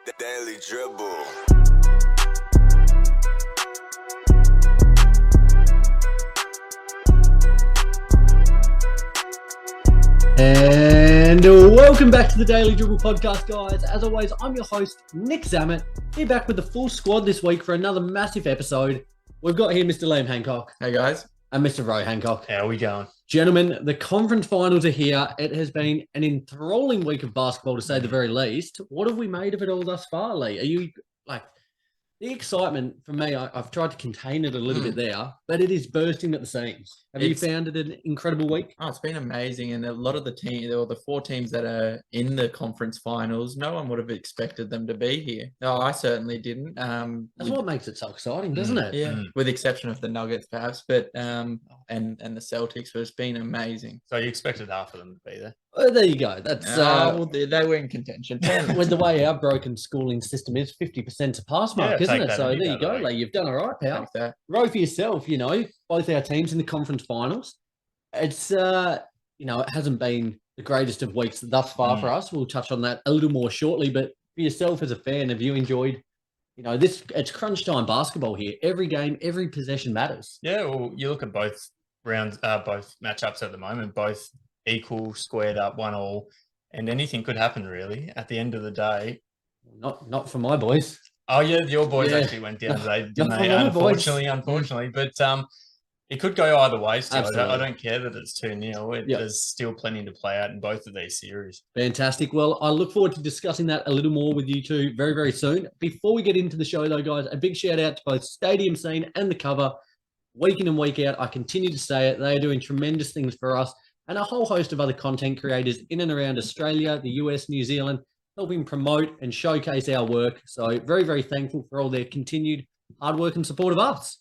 The Daily Dribble. And welcome back to the Daily Dribble podcast, guys. As always, I'm your host, Nick Zammit, here back with the full squad this week for another massive episode. We've got here Mr. Liam Hancock. Hey, guys. And Mr. Roy Hancock. How are we going? Gentlemen, the conference finals are here. It has been an enthralling week of basketball, to say the very least. What have we made of it all thus far, Lee? Are you, the excitement for me, I've tried to contain it a little bit there, but it is bursting at the seams. Have you found it an incredible week? Oh, it's been amazing. And a lot of the teams, or the four teams that are in the conference finals, no one would have expected them to be here. No, I certainly didn't. That's what makes it so exciting, doesn't it? Yeah, with the exception of the Nuggets, perhaps, but and the Celtics, but it's been amazing. So you expected half of them to be there? Oh, there you go. That's well, they were in contention. with the way our broken schooling system is, 50% to pass mark, isn't it? So there you go, Lee. You've done all right, pal. Row for yourself, both our teams in the conference finals. It's, it hasn't been the greatest of weeks thus far for us. We'll touch on that a little more shortly. But for yourself as a fan, have you enjoyed, it's crunch time basketball here. Every game, every possession matters. Yeah, well, you look at both rounds, both matchups at the moment, both equal, squared up, 1-1, and anything could happen really at the end of the day. Not for my boys. Oh yeah, your boys actually went down today, didn't they? Unfortunately. But it could go either way still. I don't care that it's 2-0. There's still plenty to play out in both of these series. Fantastic. Well, I look forward to discussing that a little more with you two very, very soon. Before we get into the show though, guys, a big shout out to both Stadium Scene and The Cover. Week in and week out, I continue to say it. They are doing tremendous things for us and a whole host of other content creators in and around Australia, the US, New Zealand, helping promote and showcase our work. So very, very thankful for all their continued hard work and support of us.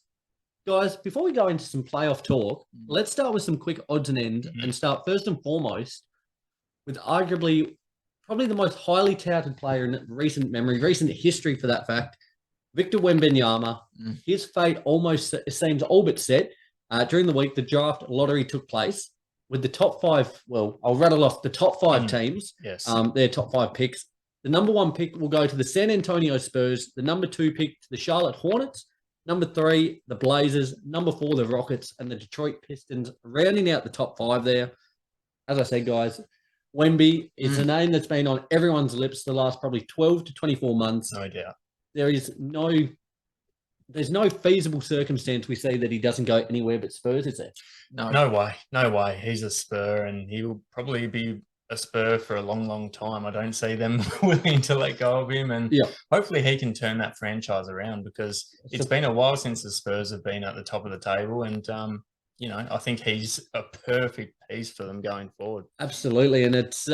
Guys, before we go into some playoff talk, let's start with some quick odds and ends and start first and foremost with probably the most highly touted player in recent memory, recent history for that fact, Victor Wembanyama. His fate almost seems all but set. During the week, the draft lottery took place with the top five. Well, I'll rattle off the top five teams. Yes. Their top five picks. The number one pick will go to the San Antonio Spurs. The number two pick to the Charlotte Hornets. Number three, the Blazers. Number four, the Rockets, and the Detroit Pistons, rounding out the top five there. As I said, guys, Wemby is a name that's been on everyone's lips the last probably 12 to 24 months. No doubt. There's no feasible circumstance we see that he doesn't go anywhere but Spurs, is there? No way. He's a Spur, and he will probably be a Spur for a long, long time. I don't see them willing to let go of him, and hopefully he can turn that franchise around, because it's been a while since the Spurs have been at the top of the table, and I think he's a perfect piece for them going forward. Absolutely, and it's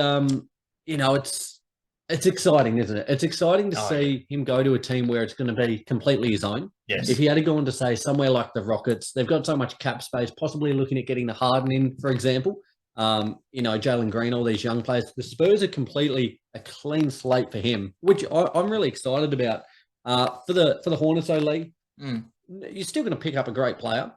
exciting, isn't it? It's exciting to see him go to a team where it's going to be completely his own. Yes. If he had to go on to say somewhere like the Rockets, they've got so much cap space, possibly looking at getting the Harden in, for example. Jalen Green, all these young players. The Spurs are completely a clean slate for him, which I'm really excited about. For the Hornets, though, Lee, you're still going to pick up a great player.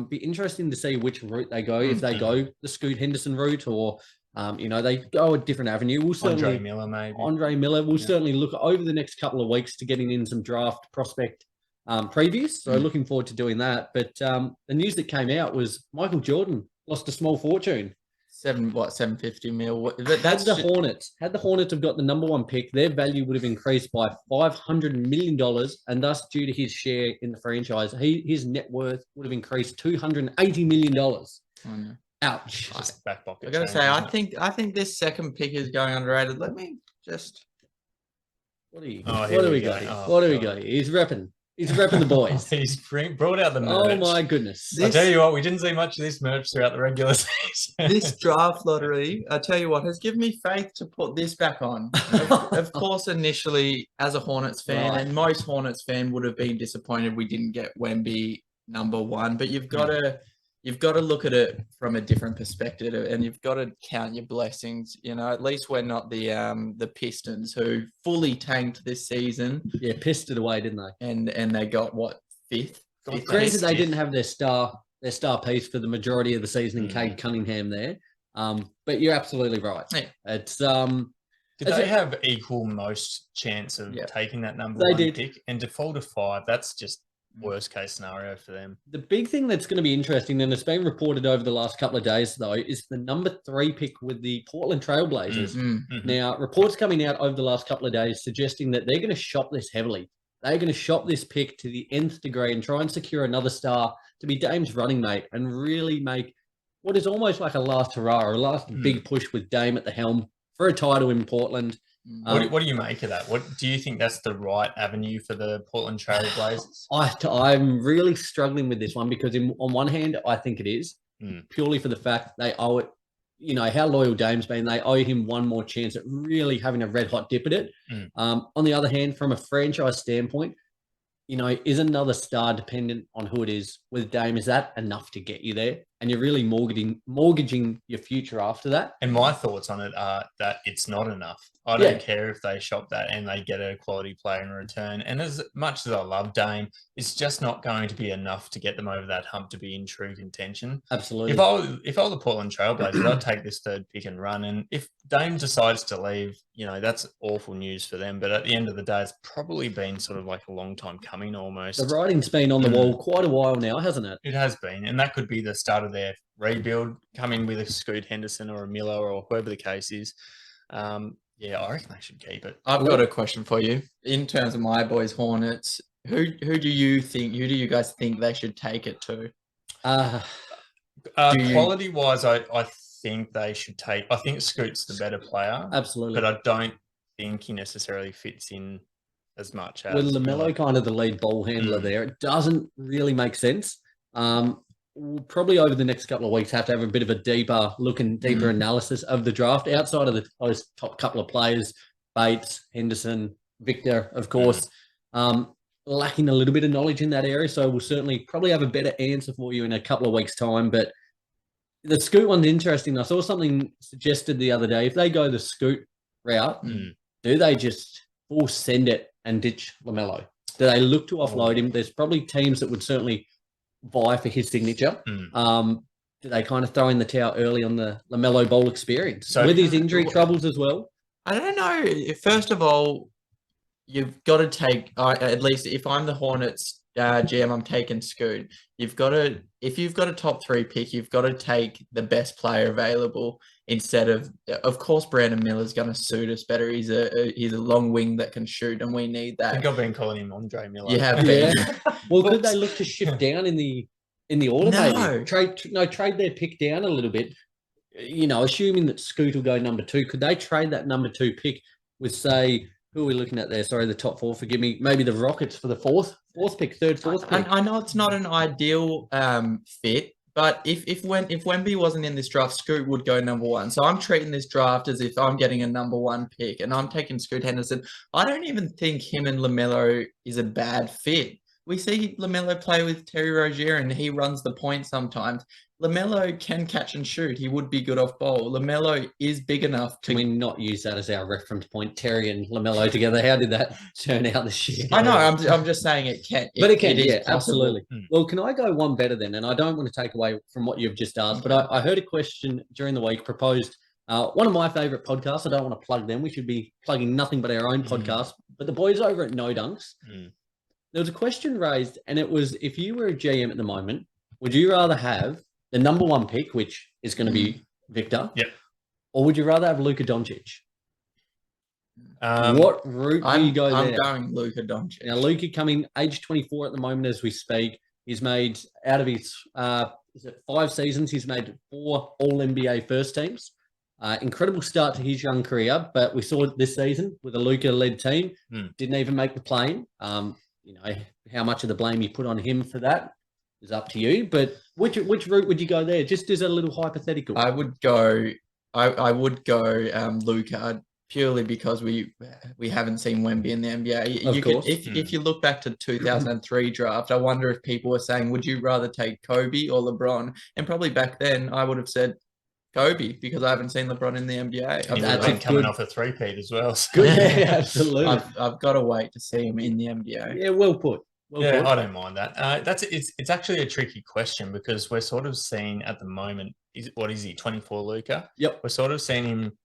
Be interesting to see which route they go. If they go the Scoot Henderson route, or they go a different avenue. We'll certainly Andre Miller. We'll certainly look over the next couple of weeks to getting in some draft prospect previews. So looking forward to doing that. But the news that came out was Michael Jordan lost a small fortune. 750 mil. Had the Hornets have got the number one pick, their value would have increased by $500 million, and thus, due to his share in the franchise, his net worth would have increased $280 million. Ouch! Just back pocket. I gotta say, I think this second pick is going underrated. Let me just. What do we got here? What do we got here? He's repping the boys. He's brought out the merch. Oh my goodness! I tell you what, we didn't see much of this merch throughout the regular season. This draft lottery, I tell you what, has given me faith to put this back on. Of course, initially, as a Hornets fan, and most Hornets fan would have been disappointed we didn't get Wemby number one, but you've got to look at it from a different perspective, and you've got to count your blessings. At least we're not the Pistons, who fully tanked this season. Yeah, pissed it away, didn't they? And they got fifth. Granted, they didn't have their star piece for the majority of the season in Cade Cunningham there. But you're absolutely right. Yeah. It's Did they have equal most chance of taking that number one pick? And to fall to 5, that's just worst case scenario for them. The big thing that's going to be interesting, and it's been reported over the last couple of days, though, is the number 3 pick with the Portland Trailblazers. Now, reports coming out over the last couple of days suggesting that they're going to shop this heavily. They're going to shop this pick to the nth degree and try and secure another star to be Dame's running mate and really make what is almost like a last hurrah or a last big push with Dame at the helm for a title in Portland. What do you make of that? What do you think that's the right avenue for the Portland Trail Blazers? I'm really struggling with this one because on one hand, I think it is purely for the fact they owe it, you know, how loyal Dame's been. They owe him one more chance at really having a red hot dip at it. On the other hand, from a franchise standpoint, you know, is another star dependent on who it is with Dame? Is that enough to get you there? And you're really mortgaging your future after that. And my thoughts on it are that it's not enough. I don't care if they shop that and they get a quality player in return. And as much as I love Dame, it's just not going to be enough to get them over that hump to be in true contention. Absolutely. If I were the Portland Trailblazers, I'd take this 3rd pick and run. And if Dame decides to leave, you know, that's awful news for them. But at the end of the day, it's probably been sort of like a long time coming almost. The writing's been on the wall quite a while now, hasn't it? It has been. And that could be the start of their rebuild, come in with a Scoot Henderson or a Miller or whoever the case is. Yeah, I reckon they should keep it. I've got a question for you. In terms of my boys Hornets, who do you guys think they should take it to? Quality wise, I think they should take. I think Scoot's the better player. Absolutely. But I don't think he necessarily fits in as much as with LaMelo kind of the lead ball handler there. It doesn't really make sense. We'll probably over the next couple of weeks have to have a bit of a deeper look and deeper analysis of the draft outside of those top couple of players, Bates, Henderson, Victor, of course, lacking a little bit of knowledge in that area. So we'll certainly probably have a better answer for you in a couple of weeks' time. But the Scoot one's interesting. I saw something suggested the other day. If they go the Scoot route, do they just full send it and ditch LaMelo? Do they look to offload him? There's probably teams that would certainly vie for his signature. Do they kind of throw in the towel early on the LaMelo Bowl experience with his injury troubles as well? I don't know. First of all, you've got to take, at least if I'm the Hornets GM, I'm taking Scoot. If you've got a top 3 pick, you've got to take the best player available instead of course, Brandon Miller's going to suit us better. He's a long wing that can shoot, and we need that. I think I've been calling him Andre Miller. You have been. Well, could they look to shift down in the order? Maybe trade their pick down a little bit. You know, assuming that Scoot will go number 2, could they trade that number 2 pick with, say, who are we looking at there? Sorry, the top 4. Forgive me. Maybe the Rockets for the fourth pick, fourth pick. I know it's not an ideal fit, but if Wemby wasn't in this draft, Scoot would go number 1. So I'm treating this draft as if I'm getting a number 1 pick, and I'm taking Scoot Henderson. I don't even think him and LaMelo is a bad fit. We see LaMelo play with Terry Rozier, and he runs the point sometimes. LaMelo can catch and shoot. He would be good off ball. LaMelo is big enough to... Can we not use that as our reference point, Terry and LaMelo together? How did that turn out this year? I know. I'm just saying it can. But it can, yeah, absolutely. Well, can I go one better then? And I don't want to take away from what you've just asked, but I heard a question during the week proposed. One of my favourite podcasts. I don't want to plug them. We should be plugging nothing but our own podcast. But the boys over at No Dunks, there was a question raised, and it was, if you were a GM at the moment, would you rather have the number 1 pick, which is going to be Victor, or would you rather have Luka Doncic? What route do you go there? I'm going Luka Doncic. Now, Luka coming age 24 at the moment as we speak. He's made, out of his 5 seasons, he's made 4 All-NBA first teams. Incredible start to his young career, but we saw it this season with a Luka-led team. Didn't even make the play-in. You know, how much of the blame you put on him for that is up to you. But which route would you go there? Just as a little hypothetical. I would go Luka purely because we haven't seen Wemby in the NBA. If you look back to 2003 draft, I wonder if people were saying, would you rather take Kobe or LeBron? And probably back then I would have said Kobe, because I haven't seen LeBron in the NBA. That's coming off a 3-peat as well. So. Good. Yeah, absolutely. I've got to wait to see him in the NBA. Yeah, well put. I don't mind that. It's actually a tricky question because we're sort of seeing at the moment, what is he, 24, Luka? Yep. We're sort of seeing him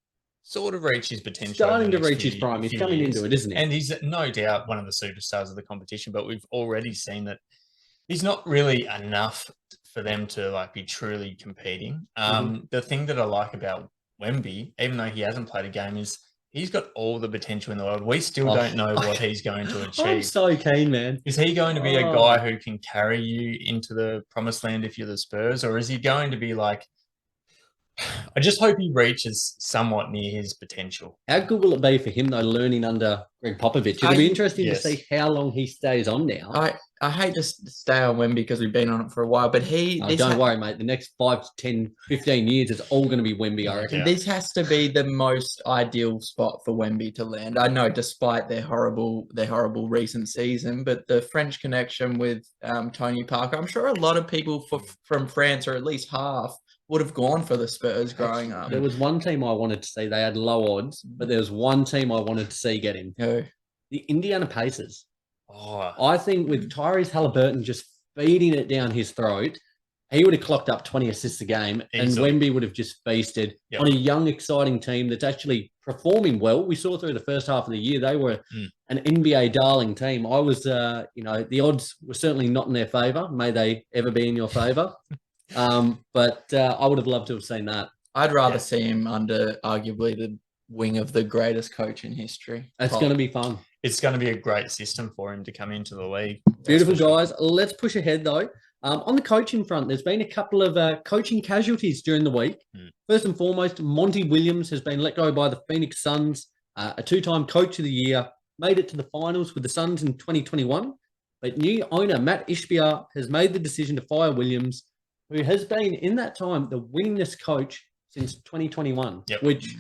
sort of reach his potential. Starting to reach his prime. He's coming into it, isn't he? And he's no doubt one of the superstars of the competition, but we've already seen that he's not really enough for them to like be truly competing. The thing that I like about Wemby, even though he hasn't played a game, is he's got all the potential in the world. We still don't know what he's going to achieve. I'm so keen, man. Is he going to be a guy who can carry you into the promised land if you're the Spurs, or is he going to be like, I just hope he reaches somewhat near his potential. How good will it be for him, though, learning under Greg Popovich? It'll be interesting to see how long he stays on now. I hate to stay on Wemby because we've been on it for a while, but don't worry, mate. The next 5 to 10, 15 years, it's all going to be Wemby, I reckon. This has to be the most ideal spot for Wemby to land. I know, despite their horrible recent season, but the French connection with Tony Parker, I'm sure a lot of people from France, or at least half, would have gone for the Spurs growing up. There was one team I wanted to see. They had low odds, but there was one team I wanted to see get him. Who? The Indiana Pacers. Oh. I think with Tyrese Halliburton just feeding it down his throat, he would have clocked up 20 assists a game, easily. And Wemby would have just feasted on a young, exciting team that's actually performing well. We saw through the first half of the year, they were an NBA darling team. I was, the odds were certainly not in their favour. May they ever be in your favour. But I would have loved to have seen that. I'd rather see him under arguably the wing of the greatest coach in history. It's going to be fun. It's going to be a great system for him to come into the league. Beautiful, guys. Let's push ahead, though. On the coaching front, there's been a couple of coaching casualties during the week. First and foremost, Monty Williams has been let go by the Phoenix Suns, a 2-time coach of the year, made it to the finals with the Suns in 2021. But new owner Matt Ishbia has made the decision to fire Williams, who has been, in that time, the winningest coach since 2021, which...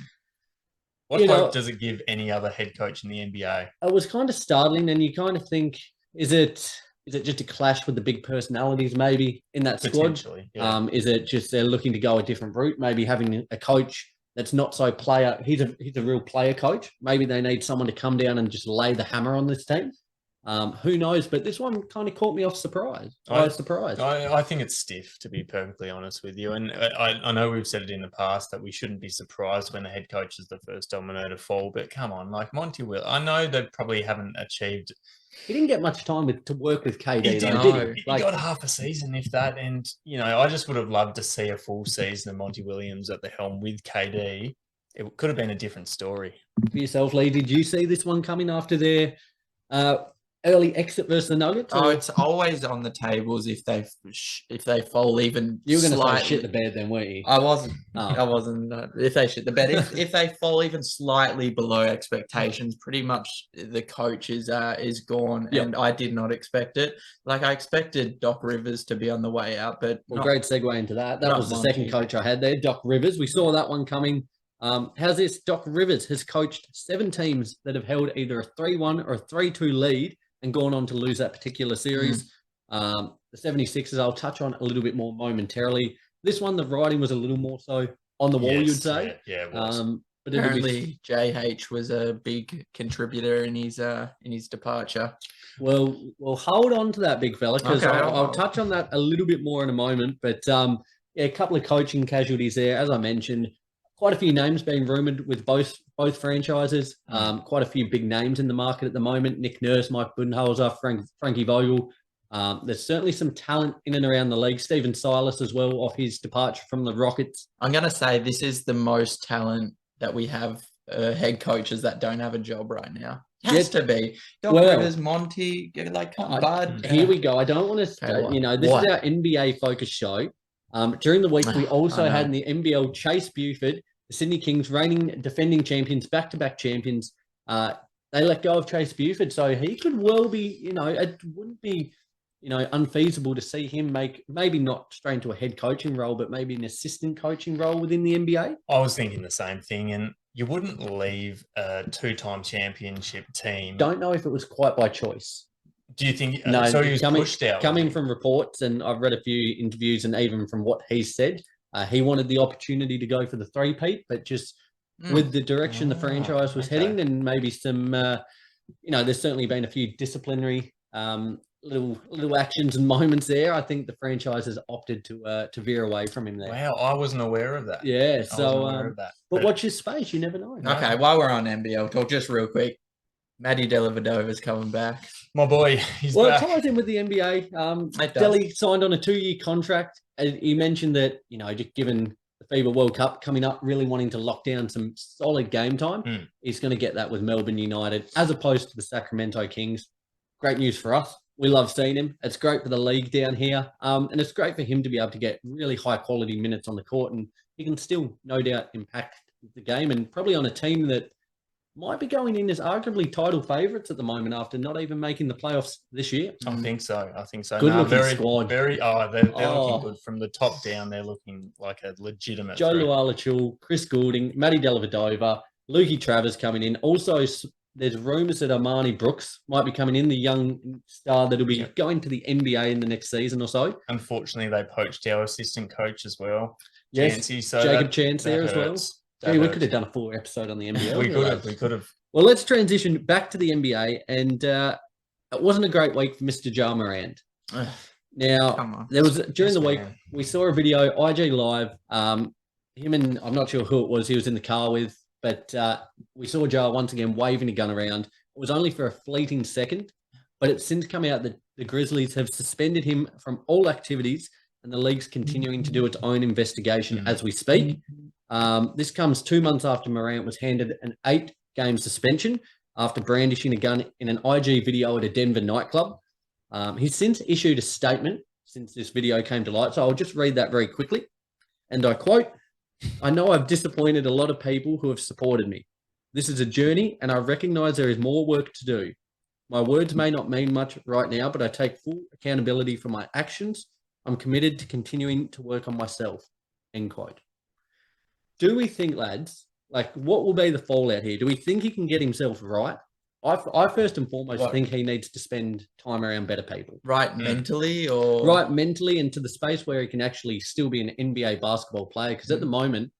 What hope does it give any other head coach in the NBA? It was kind of startling, and you kind of think, is it just a clash with the big personalities maybe in that squad? Yeah. Is it just they're looking to go a different route, maybe having a coach that's not so player? He's a real player coach. Maybe they need someone to come down and just lay the hammer on this team. Who knows? But this one kind of caught me off surprise. I think it's stiff, to be perfectly honest with you. And I know we've said it in the past that we shouldn't be surprised when the head coach is the first domino to fall. But come on, like Monty Will, I know they probably haven't achieved. He didn't get much time to work with KD. He did. He got half a season, if that. And I just would have loved to see a full season of Monty Williams at the helm with KD. It could have been a different story. For yourself, Lee, did you see this one coming after their early exit versus the Nuggets? Oh, it's always on the tables if they fall even. You were going to say shit the bed, then, weren't you? I wasn't. I wasn't. If they shit the bed, if they fall even slightly below expectations, pretty much the coach is gone. Yep. And I did not expect it. Like, I expected Doc Rivers to be on the way out, but great segue into that. That was the second coach I had there, Doc Rivers. We saw that one coming. How's this? Doc Rivers has coached 7 teams that have held either a 3-1 or a 3-2 lead and gone on to lose that particular series. The 76ers, I'll touch on a little bit more momentarily. This one, the writing was a little more so on the wall, you'd say. Yeah, it was. But apparently, JH was a big contributor in his departure. Well, we'll hold on to that, big fella, because I'll touch on that a little bit more in a moment. But a couple of coaching casualties there, as I mentioned. Quite a few names being rumoured with both franchises. Quite a few big names in the market at the moment. Nick Nurse, Mike Budenholzer, Frankie Vogel. There's certainly some talent in and around the league. Steven Silas as well, off his departure from the Rockets. I'm going to say this is the most talent that we have head coaches that don't have a job right now. Has to be. Doc Rivers, Monty, Bud. Here we go. I don't want to this is our NBA-focused show. During the week, we also had in the NBL Chase Buford, the Sydney Kings, reigning defending champions, back-to-back champions. They let go of Chase Buford, so he could well be, it wouldn't be, unfeasible to see him make, maybe not straight into a head coaching role, but maybe an assistant coaching role within the NBA. I was thinking the same thing, and you wouldn't leave a 2-time championship team. Don't know if it was quite by choice. Do you think no? So he was pushed out. Coming from reports, and I've read a few interviews, and even from what he said, he wanted the opportunity to go for the 3-peat, but just with the direction the franchise was heading, and maybe some, there's certainly been a few disciplinary little actions and moments there. I think the franchise has opted to veer away from him there. Wow, I wasn't aware of that. Yeah, I wasn't aware of that. But watch his space. You never know. Okay, while we're on NBL talk, just real quick, Matty Dellavedova's coming back. My boy, he's back. It ties in with the NBA. Delly signed on a 2-year contract. And he mentioned that, just given the FIBA World Cup coming up, really wanting to lock down some solid game time, he's going to get that with Melbourne United as opposed to the Sacramento Kings. Great news for us. We love seeing him. It's great for the league down here. And it's great for him to be able to get really high quality minutes on the court. And he can still, no doubt, impact the game, and probably on a team that might be going in as arguably title favourites at the moment after not even making the playoffs this year. I think so. Good looking squad. They're looking good from the top down. They're looking like a legitimate. Joe Luala-Chul, Chris Goulding, Matty Dellavedova, Lukey Travers coming in. Also, there's rumours that Armani Brooks might be coming in, the young star that'll be going to the NBA in the next season or so. Unfortunately, they poached our assistant coach as well. Yes, Chancey, so Jacob Chance there as well. Hey, we could have done a full episode on the NBA. We could have. Well, let's transition back to the NBA, and it wasn't a great week for Mr. Ja Morant. Now, there was during the week we saw a video, IG Live. Him and I'm not sure who it was. He was in the car with, but we saw Ja once again waving a gun around. It was only for a fleeting second, but it's since come out that the Grizzlies have suspended him from all activities, and the league's continuing to do its own investigation as we speak. This comes 2 months after Morant was handed an 8-game suspension after brandishing a gun in an IG video at a Denver nightclub. He's since issued a statement since this video came to light, so I'll just read that very quickly. And I quote, "I know I've disappointed a lot of people who have supported me. This is a journey, and I recognize there is more work to do. My words may not mean much right now, but I take full accountability for my actions. I'm committed to continuing to work on myself." End quote. Do we think, lads, what will be the fallout here? Do we think he can get himself right? I first and foremost think he needs to spend time around better people. Right mentally or? Right mentally, into the space where he can actually still be an NBA basketball player. Because at the moment,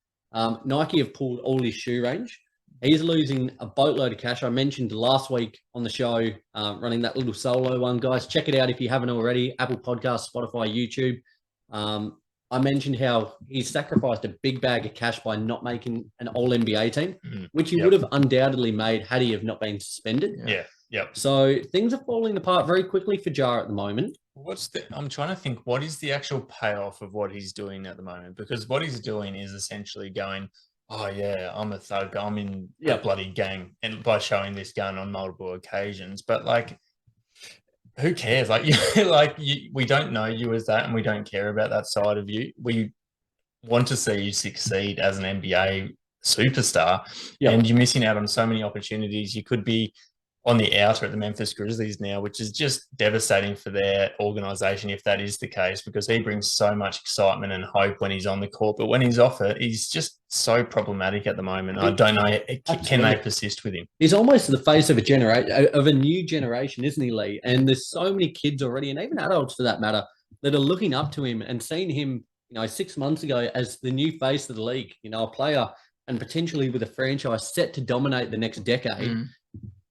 Nike have pulled all his shoe range. He's losing a boatload of cash. I mentioned last week on the show, running that little solo one, guys. Check it out if you haven't already. Apple Podcasts, Spotify, YouTube. I mentioned how he sacrificed a big bag of cash by not making an all-NBA team, which he would have undoubtedly made had he have not been suspended. Yep. So things are falling apart very quickly for Ja at the moment. I'm trying to think, what is the actual payoff of what he's doing at the moment? Because what he's doing is essentially going, oh yeah, I'm a thug, I'm in a bloody gang, and by showing this gun on multiple occasions. But who cares? We don't know you as that, and we don't care about that side of you. We want to see you succeed as an NBA superstar, and you're missing out on so many opportunities. You could be on the outer at the Memphis Grizzlies now, which is just devastating for their organization if that is the case, because he brings so much excitement and hope when he's on the court. But when he's off it, he's just so problematic at the moment. I don't know. Can they persist with him? He's almost the face of a new generation, isn't he, Lee? And there's so many kids already, and even adults for that matter, that are looking up to him and seeing him, 6 months ago as the new face of the league, a player and potentially with a franchise set to dominate the next decade.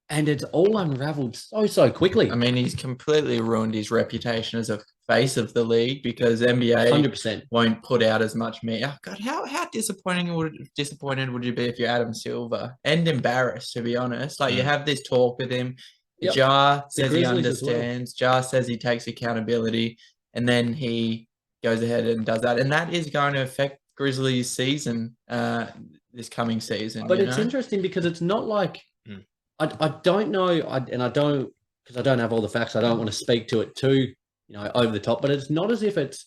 And it's all unraveled so quickly. I mean, he's completely ruined his reputation as a face of the league because NBA 100% won't put out as much media. Oh God, how disappointed would you be if you're Adam Silver? And embarrassed, to be honest. You have this talk with him. Ja says he understands. Ja says he takes accountability, and then he goes ahead and does that, and that is going to affect Grizzlies' season this coming season. But it's interesting because it's not like. I don't know, because I don't have all the facts. I don't want to speak to it too, over the top. But it's not as if it's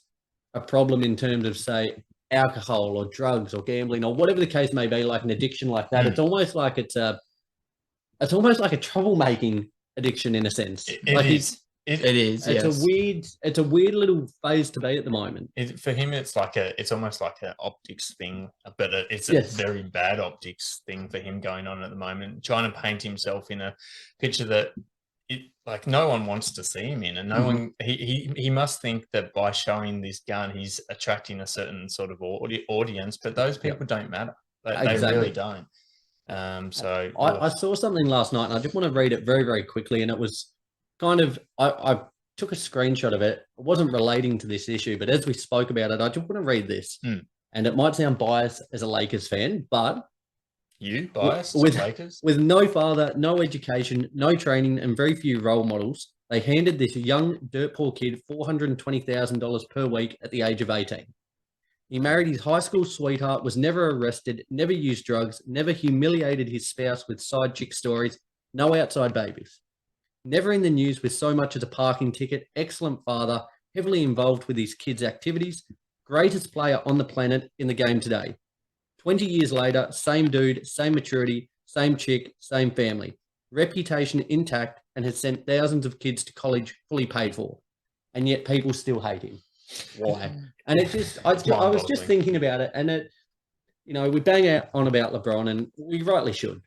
a problem in terms of, say, alcohol or drugs or gambling or whatever the case may be, like an addiction like that. It's almost like it's almost like a troublemaking addiction in a sense. It is. It's a weird little phase to be at the moment. For him, it's almost like an optics thing, but it's a very bad optics thing for him going on at the moment, trying to paint himself in a picture that no one wants to see him in, and no one. He must think that by showing this gun, he's attracting a certain sort of audience, but those people don't matter. They really don't. So I saw something last night, and I just want to read it very, very quickly, and it was kind of, I took a screenshot of it. It wasn't relating to this issue, but as we spoke about it, I just want to read this. And it might sound biased as a Lakers fan, but you biased with Lakers? With no father, no education, no training, and very few role models, they handed this young dirt poor kid $420,000 per week at the age of 18. He married his high school sweetheart, was never arrested, never used drugs, never humiliated his spouse with side chick stories, no outside babies. Never in the news with so much as a parking ticket, excellent father, heavily involved with his kids' activities, greatest player on the planet in the game today. 20 years later, same dude, same maturity, same chick, same family. Reputation intact and has sent thousands of kids to college fully paid for. And yet people still hate him. Why? And it just, I was just thinking about it, and it, you know, we bang out on about LeBron, and we rightly should.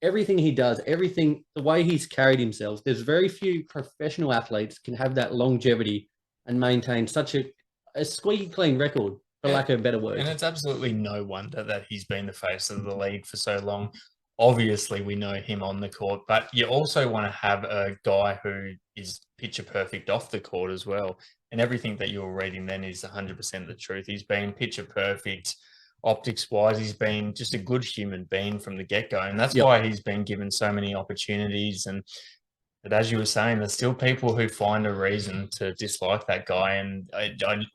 Everything he does, everything, the way he's carried himself, there's very few professional athletes can have that longevity and maintain such a squeaky clean record, for lack of a better word. And it's absolutely no wonder that he's been the face of the league for so long. Obviously, we know him on the court, but you also want to have a guy who is picture perfect off the court as well. And everything that you were reading then is 100% the truth. He's been picture perfect optics-wise. He's been just a good human being from the get-go. And that's why he's been given so many opportunities. But as you were saying, there's still people who find a reason to dislike that guy, and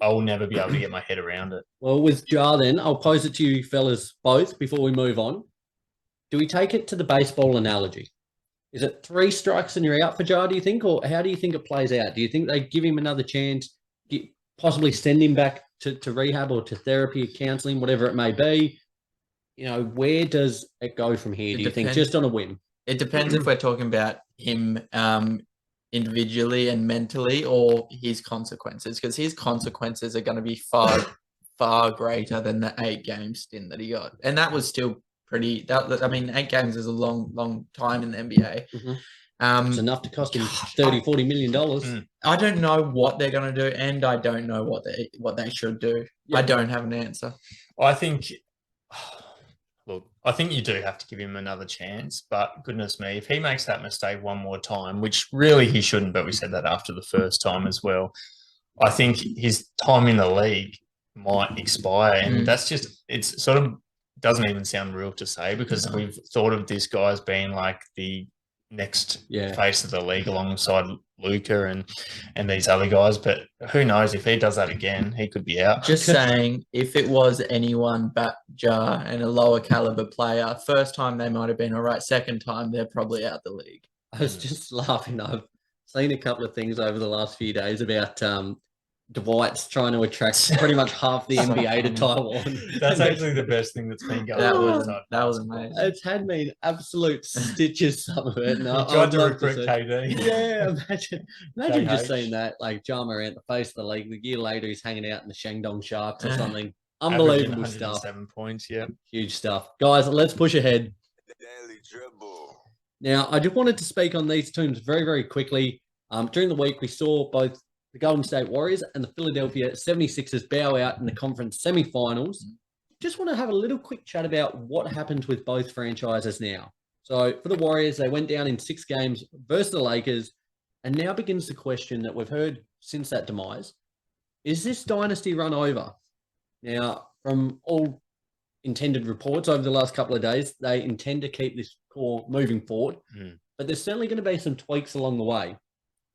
I'll never be able to get my head around it. Well, with Ja then, I'll pose it to you fellas both before we move on. Do we take it to the baseball analogy? Is it 3 strikes and you're out for Ja, do you think? Or how do you think it plays out? Do you think they give him another chance, possibly send him back to rehab or to therapy or counselling, whatever it may be? You know, where does it go from here, do you think, just on a whim? It depends if we're talking about him individually and mentally, or his consequences, because his consequences are going to be far, far greater than the 8-game stint that he got. And that was still pretty, I mean, 8 games is a long, long time in the NBA. It's enough to cost him $30-40 million. I don't know what they're going to do, and I don't know what they should do. I don't have an answer. I think, look, I think you do have to give him another chance, but goodness me, if he makes that mistake one more time, which really he shouldn't, but we said that after the first time as well, I think his time in the league might expire, and that's just, it's sort of doesn't even sound real to say, because we've thought of this guy as being like the next face of the league alongside Luka and these other guys, but who knows, if he does that again, he could be out. Just saying, if it was anyone but Ja and a lower caliber player, first time they might have been all right, second time they're probably out the league. I was just laughing. I've seen a couple of things over the last few days about Dwight's trying to attract pretty much half the NBA to Taiwan. That's actually the best thing that's been going on. That was amazing. It's had me in absolute stitches, some of it. No, tried to recruit KD. Yeah, imagine just seeing that, like Ja Morant, the face of the league. The year later, he's hanging out in the Shandong Sharks or something. Unbelievable stuff. 7 points, yeah. Huge stuff. Guys, let's push ahead. Daily Dribble. Now, I just wanted to speak on these teams very, very quickly. During the week, we saw both the Golden State Warriors and the Philadelphia 76ers bow out in the conference semifinals. Just want to have a little quick chat about what happens with both franchises now. So for the Warriors, they went down in 6 games versus the Lakers, and now begins the question that we've heard since that demise. Is this dynasty run over? Now, from all intended reports over the last couple of days, they intend to keep this core moving forward, but there's certainly going to be some tweaks along the way.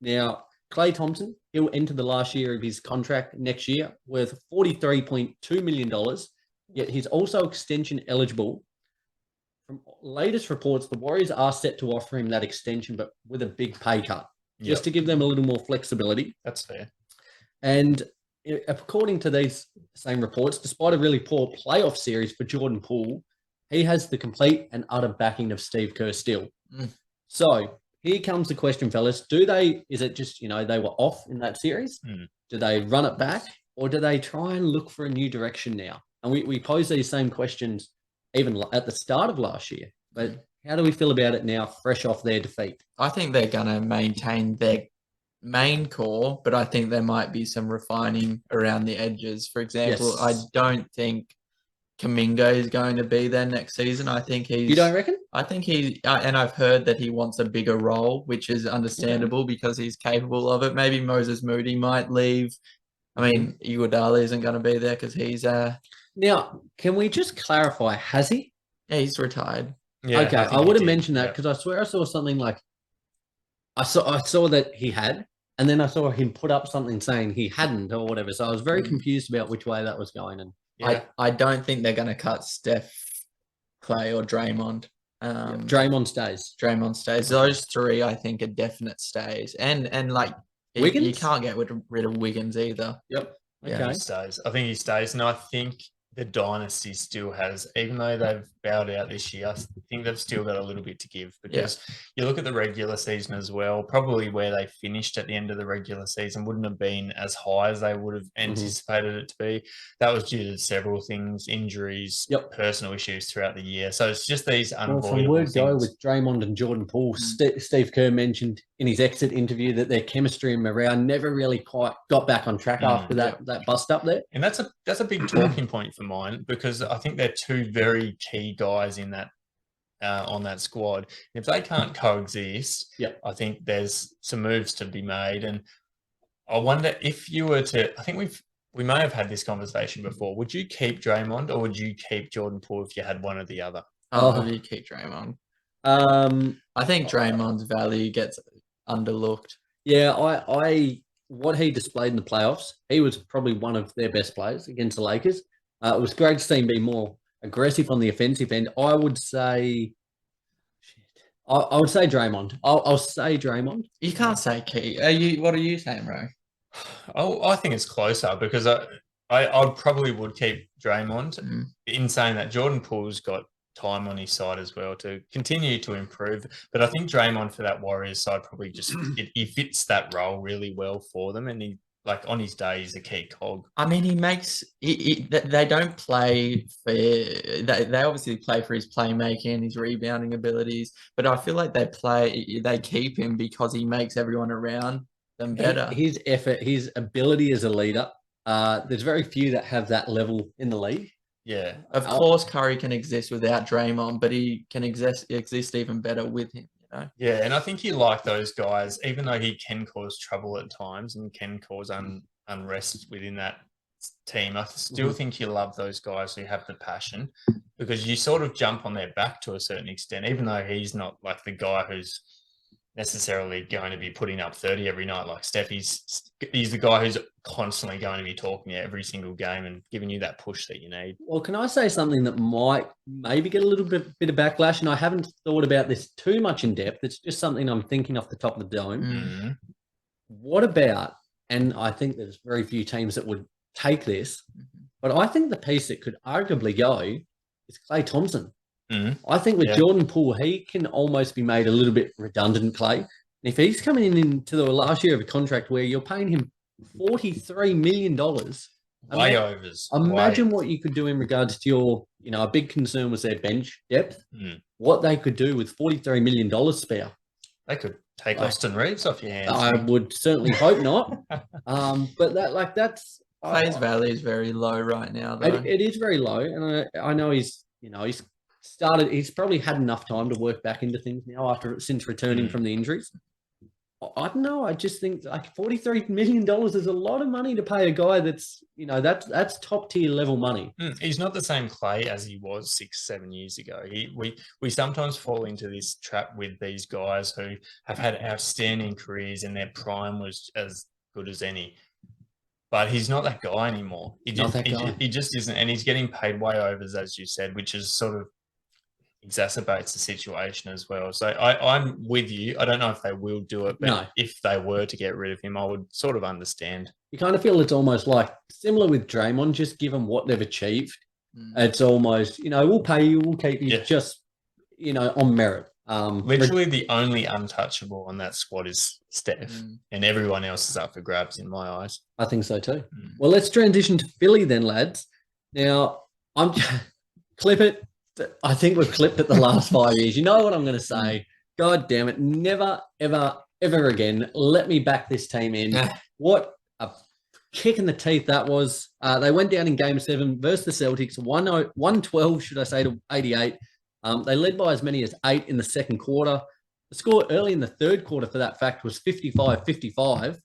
Now, Klay Thompson, he'll enter the last year of his contract next year worth $43.2 million, yet he's also extension eligible. From latest reports, the Warriors are set to offer him that extension, but with a big pay cut, just to give them a little more flexibility. That's fair. And according to these same reports, despite a really poor playoff series for Jordan Poole, he has the complete and utter backing of Steve Kerr still. So here comes the question, fellas. Is it just, they were off in that series? Do they run it back, or do they try and look for a new direction now? And we pose these same questions even at the start of last year. But how do we feel about it now, fresh off their defeat? I think they're going to maintain their main core, but I think there might be some refining around the edges. For example, I don't think Kuminga is going to be there next season. I think he's. You don't reckon? I think and I've heard that he wants a bigger role, which is understandable because he's capable of it. Maybe Moses Moody might leave. I mean, Iguodala isn't going to be there because he's. Now, can we just clarify? Has he? Yeah, he's retired. Yeah, Okay, I think would he have did, mentioned that because I swear I saw something like I saw that he had, and then I saw him put up something saying he hadn't or whatever. So I was very confused about which way that was going. And Yeah. I don't think they're going to cut Steph, Clay, or Draymond. Draymond stays. Draymond stays. Those three, I think, are definite stays. And like Wiggins? you can't get rid of Wiggins either. Yep. Yeah. Okay. He stays. I think he stays, and I think the dynasty still has, even though they've bowed out this year, I think they've still got a little bit to give because you look at the regular season as well, probably where they finished at the end of the regular season wouldn't have been as high as they would have anticipated it to be. That was due to several things, injuries, personal issues throughout the year. So it's just these unavoidable from word things. go with Draymond and Jordan Poole, Steve Kerr mentioned in his exit interview that their chemistry and morale never really quite got back on track after that bust up there. And that's a big talking point for mine because I think they're two very key guys in that on that squad. If they can't coexist, I think there's some moves to be made. And I wonder if you were to, I think we may have had this conversation before. Would you keep Draymond or would you keep Jordan Poole if you had one or the other? You keep Draymond. I think Draymond's value gets underlooked. Yeah, I what he displayed in the playoffs, he was probably one of their best players against the Lakers. It was great to see him be more aggressive on the offensive end. I would say, I would say Draymond. I'll say Draymond. You can't say Key. What are you saying, Ro? I think it's closer because I probably would keep Draymond in saying that Jordan Poole's got time on his side as well to continue to improve. But I think Draymond for that Warriors side probably just he fits that role really well for them, and he like on his day he's a key cog. I mean, he makes they don't play for they obviously play for his playmaking and his rebounding abilities, but I feel like they keep him because he makes everyone around them better. His effort, his ability as a leader. There's very few that have that level in the league. Yeah, of course, Curry can exist without Draymond, but he can exist even better with him. You know? Yeah, and I think you like those guys, even though he can cause trouble at times and can cause unrest within that team. I still think you love those guys who have the passion because you sort of jump on their back to a certain extent, even though he's not like the guy who's necessarily going to be putting up 30 every night like Steph. He's the guy who's constantly going to be talking to you every single game and giving you that push that you need. Well, can I say something that might maybe get a little bit of backlash? And I haven't thought about this too much in depth. It's just something I'm thinking off the top of the dome. What about, and I think there's very few teams that would take this, but I think the piece that could arguably go is Klay Thompson. I think with Jordan Poole, he can almost be made a little bit redundant, Clay. And if he's coming into the last year of a contract where you're paying him $43 million, way overs. Imagine what you could do in regards to your, a big concern was their bench depth. What they could do with $43 million spare. They could take Austin Reeves off your hands. I would certainly hope not. But that's Clay's value is very low right now, though. It is very low, and I know he's probably had enough time to work back into things now since returning from the injuries. I don't know. I just think like $43 million is a lot of money to pay a guy that's top tier level money. He's not the same Clay as he was 6-7 years ago. We sometimes fall into this trap with these guys who have had outstanding careers and their prime was as good as any. But he's not that guy anymore. He just isn't, and he's getting paid way overs, as you said, which is sort of exacerbates the situation as well. So I'm with you. I don't know if they will do it, but if they were to get rid of him, I would sort of understand. You kind of feel it's almost like similar with Draymond, just given what they've achieved. It's almost, we'll pay you, we'll keep you just, on merit. Literally the only untouchable on that squad is Steph, and everyone else is up for grabs in my eyes. I think so too. Well, let's transition to Philly then, lads. Now, clip it. I think we've clipped it the last 5 years. You know what I'm going to say? God damn it. Never, ever, ever again. Let me back this team in. What a kick in the teeth that was. They went down in Game 7 versus the Celtics, 112, should I say, to 88. They led by as many as 8 in the second quarter. The score early in the third quarter, for that fact, was 55-55,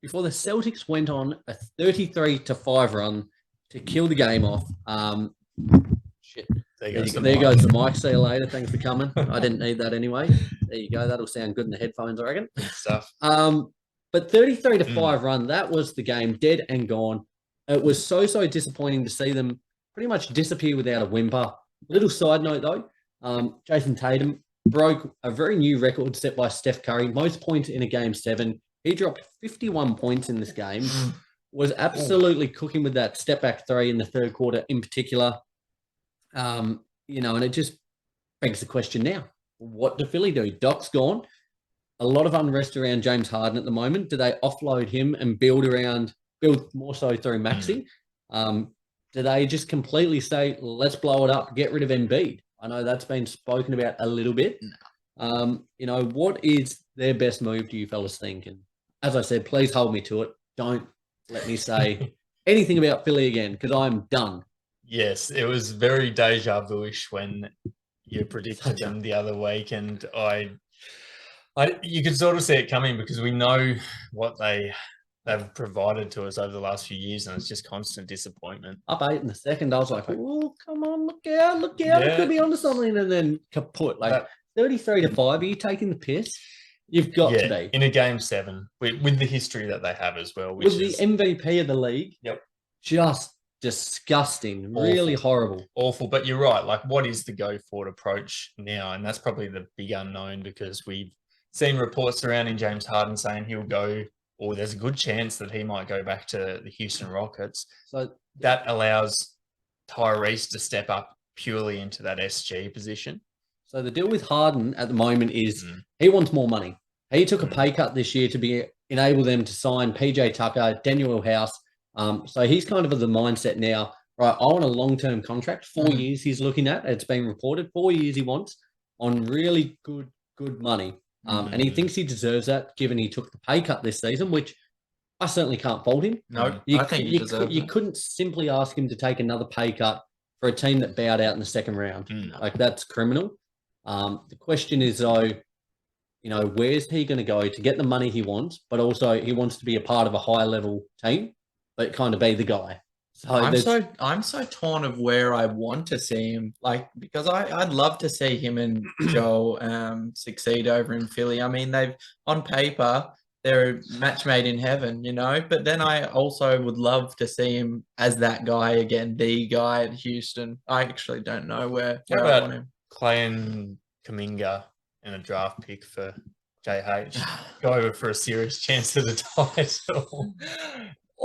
before the Celtics went on a 33-5 run to kill the game off. Shit. There goes the mic. See you later. Thanks for coming. I didn't need that anyway. There you go. That'll sound good in the headphones, I reckon. Good stuff. But 33-5 run, that was the game, dead and gone. It was so disappointing to see them pretty much disappear without a whimper. Little side note, though, Jason Tatum broke a very new record set by Steph Curry, most points in a Game 7. He dropped 51 points in this game, was absolutely cooking with that step-back three in the third quarter in particular. And it just begs the question now, what do Philly do? Doc's gone. A lot of unrest around James Harden at the moment. Do they offload him and build more so through Maxey? Do they just completely say, let's blow it up, get rid of Embiid? I know that's been spoken about a little bit. What is their best move, do you fellas think? And as I said, please hold me to it. Don't let me say anything about Philly again, because I'm done. Yes, it was very deja vu-ish when you predicted them the other week, and you could sort of see it coming, because we know what they've provided to us over the last few years, and it's just constant disappointment. Up 8 in the second, I was like, oh, come on, look out, it could be onto something, and then kaput. 33-5, are you taking the piss? You've got to be. In a Game 7, with the history that they have as well. With the MVP of the league. Yep. Just disgusting, awful. Really horrible. Awful, but you're right. Like, what is the go-forward approach now? And that's probably the big unknown, because we've seen reports surrounding James Harden saying he'll go, or there's a good chance that he might go back to the Houston Rockets. So that allows Tyrese to step up purely into that SG position. So the deal with Harden at the moment is he wants more money. He took a pay cut this year to enable them to sign PJ Tucker, Daniel House. So he's kind of of the mindset now, right, I want a long-term contract, 4 years he's looking at. It's been reported 4 years he wants on really good money. And he thinks he deserves that, given he took the pay cut this season, which I certainly can't fault him. No, I think you couldn't simply ask him to take another pay cut for a team that bowed out in the second round. Like, that's criminal. The question is, though, where's he going to go to get the money he wants, but also he wants to be a part of a high-level team, but kind of be the guy. So I'm so torn of where I want to see him, because I'd love to see him and Joe succeed over in Philly. I mean, on paper they're a match made in heaven, But then I also would love to see him as that guy again, the guy at Houston. I actually don't know where I want him. Clay and Kuminga and a draft pick for JH. Go over for a serious chance of the title.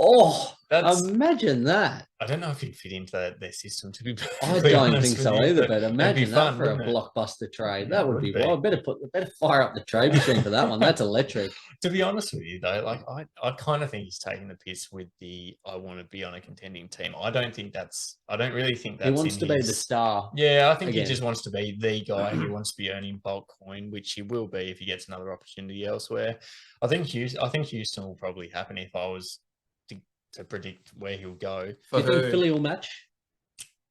Oh, imagine that. I don't know if he'd fit into their system, to be I don't think so either, but imagine that for a blockbuster trade. That would be wild. Better fire up the trade machine for that one. That's electric. To be honest with you, though, I kind of think he's taking the piss with I want to be on a contending team. I don't really think that's he wants to be the star. Yeah, I think he just wants to be the guy who wants to be earning bulk coin, which he will be if he gets another opportunity elsewhere. I think Houston will probably happen if I was to predict where he'll go. Do you think Philly will match?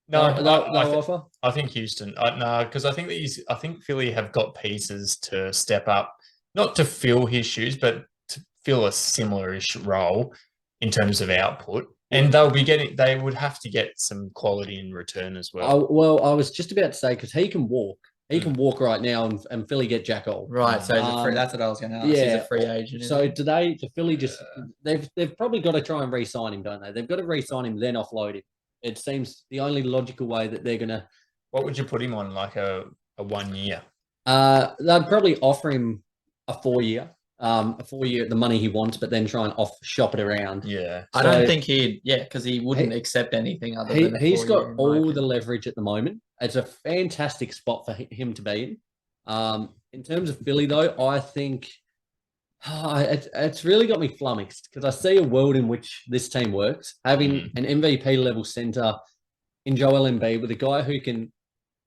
No, offer. I think Houston. No, because I think Philly have got pieces to step up, not to fill his shoes, but to fill a similar-ish role in terms of output. And they would have to get some quality in return as well. Well, I was just about to say, because he can walk. He can walk right now, and Philly get Jack All. Right, so that's what I was going to ask. Yeah, he's a free agent. So do Philly just they've probably got to try and re-sign him, don't they? They've got to re-sign him, then offload him. It seems the only logical way that they're going to. What would you put him on, like a 1 year? They'd probably offer him a 4 year. The money he wants, but then try and shop it around. Yeah, I don't think because he wouldn't accept anything other than. He's got all the leverage at the moment. It's a fantastic spot for him to be in. In terms of Philly, though, I think it's really got me flummoxed, because I see a world in which this team works, having an MVP level center in Joel Embiid with a guy who can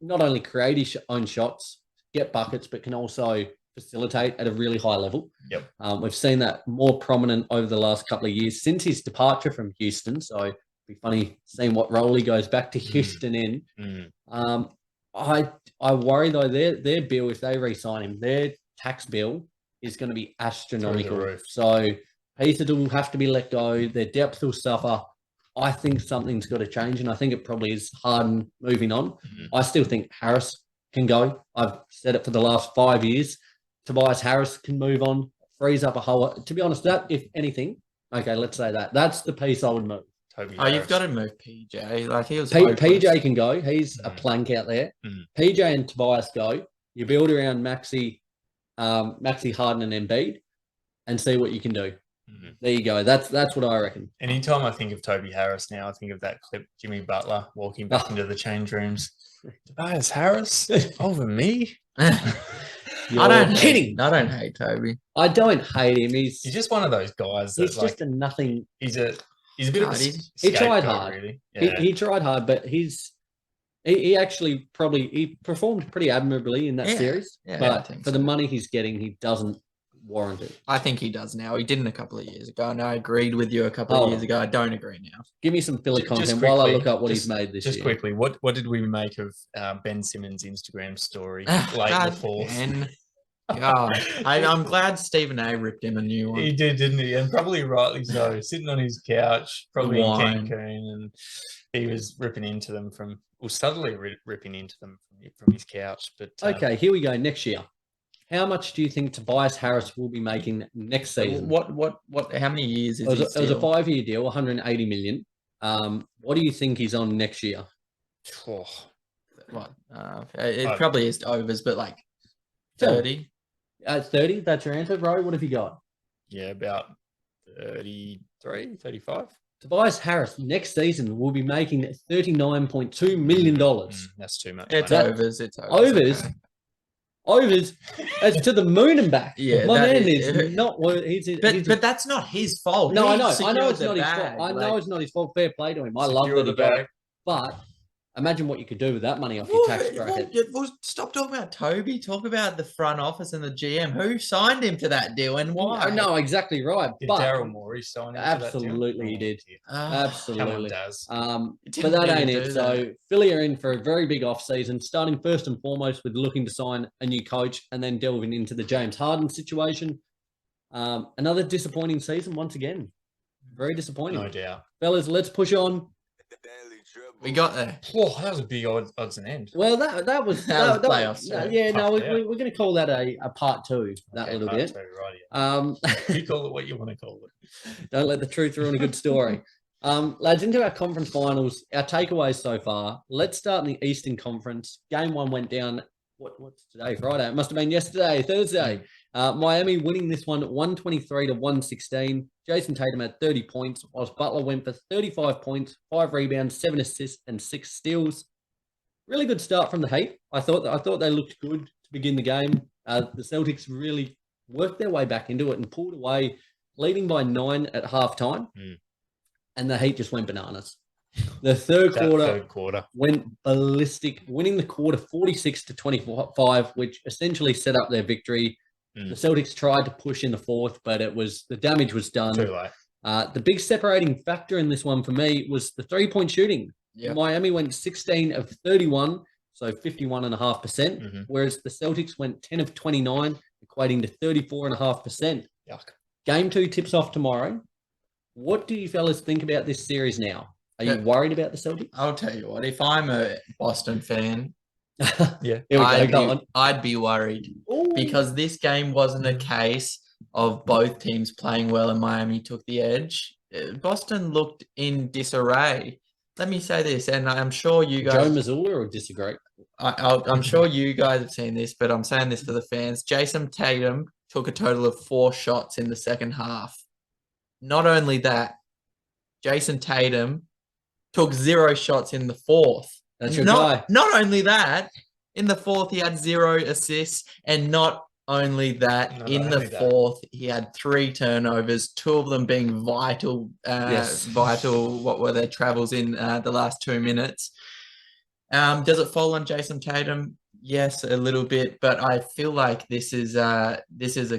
not only create his own shots, get buckets, but can also facilitate at a really high level. Yep. We've seen that more prominent over the last couple of years since his departure from Houston. So it'd be funny seeing what role he goes back to Houston in. I worry though their bill, if they re-sign him, their tax bill is going to be astronomical. So pieces will have to be let go. Their depth will suffer. I think something's got to change, and I think it probably is Harden moving on. I still think Harris can go. I've said it for the last 5 years. Tobias Harris can move on, frees up a whole. To be honest, that if anything, okay, let's say that's the piece I would move. You've got to move PJ. Like he was. PJ can go. He's a plank out there. PJ and Tobias go. You build around Maxi Harden and Embiid, and see what you can do. There you go. That's what I reckon. Anytime I think of Toby Harris now, I think of that clip, Jimmy Butler walking back into the change rooms. Tobias Harris over me? I don't hate Toby. I don't hate him. He's just one of those guys. He's just a nothing. He's a bit of a he tried hard. Really. Yeah. He tried hard, but he actually he performed pretty admirably in that series. Yeah, but for the money he's getting, he doesn't warrant it. I think he does now. He didn't a couple of years ago, and I agreed with you a couple of years ago. I don't agree now. Give me some filler content while I look up what he's made this year. Just quickly, what did we make of Ben Simmons' Instagram story late in the fourth? God, I'm glad Stephen A ripped him a new one. He did, didn't he? And probably rightly so. Sitting on his couch, probably in Cancun, and he was ripping into them subtly ripping into them from his couch. But okay, here we go. Next year, how much do you think Tobias Harris will be making next season? What? How many years is it? It was a 5-year deal, 180 million. What do you think he's on next year? It probably is overs, but like 30. 30, that's your answer, bro. What have you got? Yeah, about 33, 35. Tobias Harris next season will be making $39.2 million. That's too much. It's overs. Overs. Okay. Overs. It's to the moon and back. Yeah, my man is not. But that's not his fault. No, I know. I know it's not his fault. I know it's not his fault. Fair play to him. I love that he got it. But imagine what you could do with that money off your tax bracket. Stop talking about Toby. Talk about the front office and the GM. Who signed him to that deal and why? No, exactly right. Did Daryl Morey sign him to that deal? Absolutely, he did. Absolutely. Does. But that ain't it. So Philly are in for a very big off-season, starting first and foremost with looking to sign a new coach and then delving into the James Harden situation. Another disappointing season once again. Very disappointing. No doubt. Fellas, let's push on. We got there. Oh, that was a big odds and end. Well, that was playoffs. We're going to call that a part two. That little bit. Two, right, yeah. You call it what you want to call it. Don't let the truth ruin a good story. Lads, into our conference finals. Our takeaways so far. Let's start in the Eastern Conference. Game 1 went down. What's today? Friday. It must have been yesterday, Thursday. Miami winning this one 123-116. Jason Tatum had 30 points, whilst Butler went for 35 points, 5 rebounds, 7 assists, and 6 steals. Really good start from the Heat. I thought they looked good to begin the game. The Celtics really worked their way back into it and pulled away, leading by 9 at halftime. And the Heat just went bananas. The third quarter went ballistic, winning the quarter 46-25, which essentially set up their victory. The Celtics tried to push in the fourth, but the damage was done. Too late. The big separating factor in this one for me was the 3-point shooting. Yep. Miami went 16 of 31, so 51.5%, whereas the Celtics went 10 of 29, equating to 34.5%. Yuck. Game 2 tips off tomorrow. What do you fellas think about this series now? Are you worried about the Celtics? I'll tell you what, if I'm a Boston fan, I'd be worried. Ooh. Because this game wasn't a case of both teams playing well and Miami took the edge. Boston looked in disarray. Let me say this, and I'm sure you guys... Joe Mazzulla or disagree? I'm sure you guys have seen this, but I'm saying this for the fans. Jason Tatum took a total of 4 shots in the second half. Not only that, Jason Tatum took 0 shots in the fourth. That's your guy. Not only that, in the fourth, he had 0 assists. And not only that, fourth, he had 3 turnovers, 2 of them being vital. What were their travels in the last 2 minutes? Does it fall on Jason Tatum? Yes, a little bit, but I feel like this is a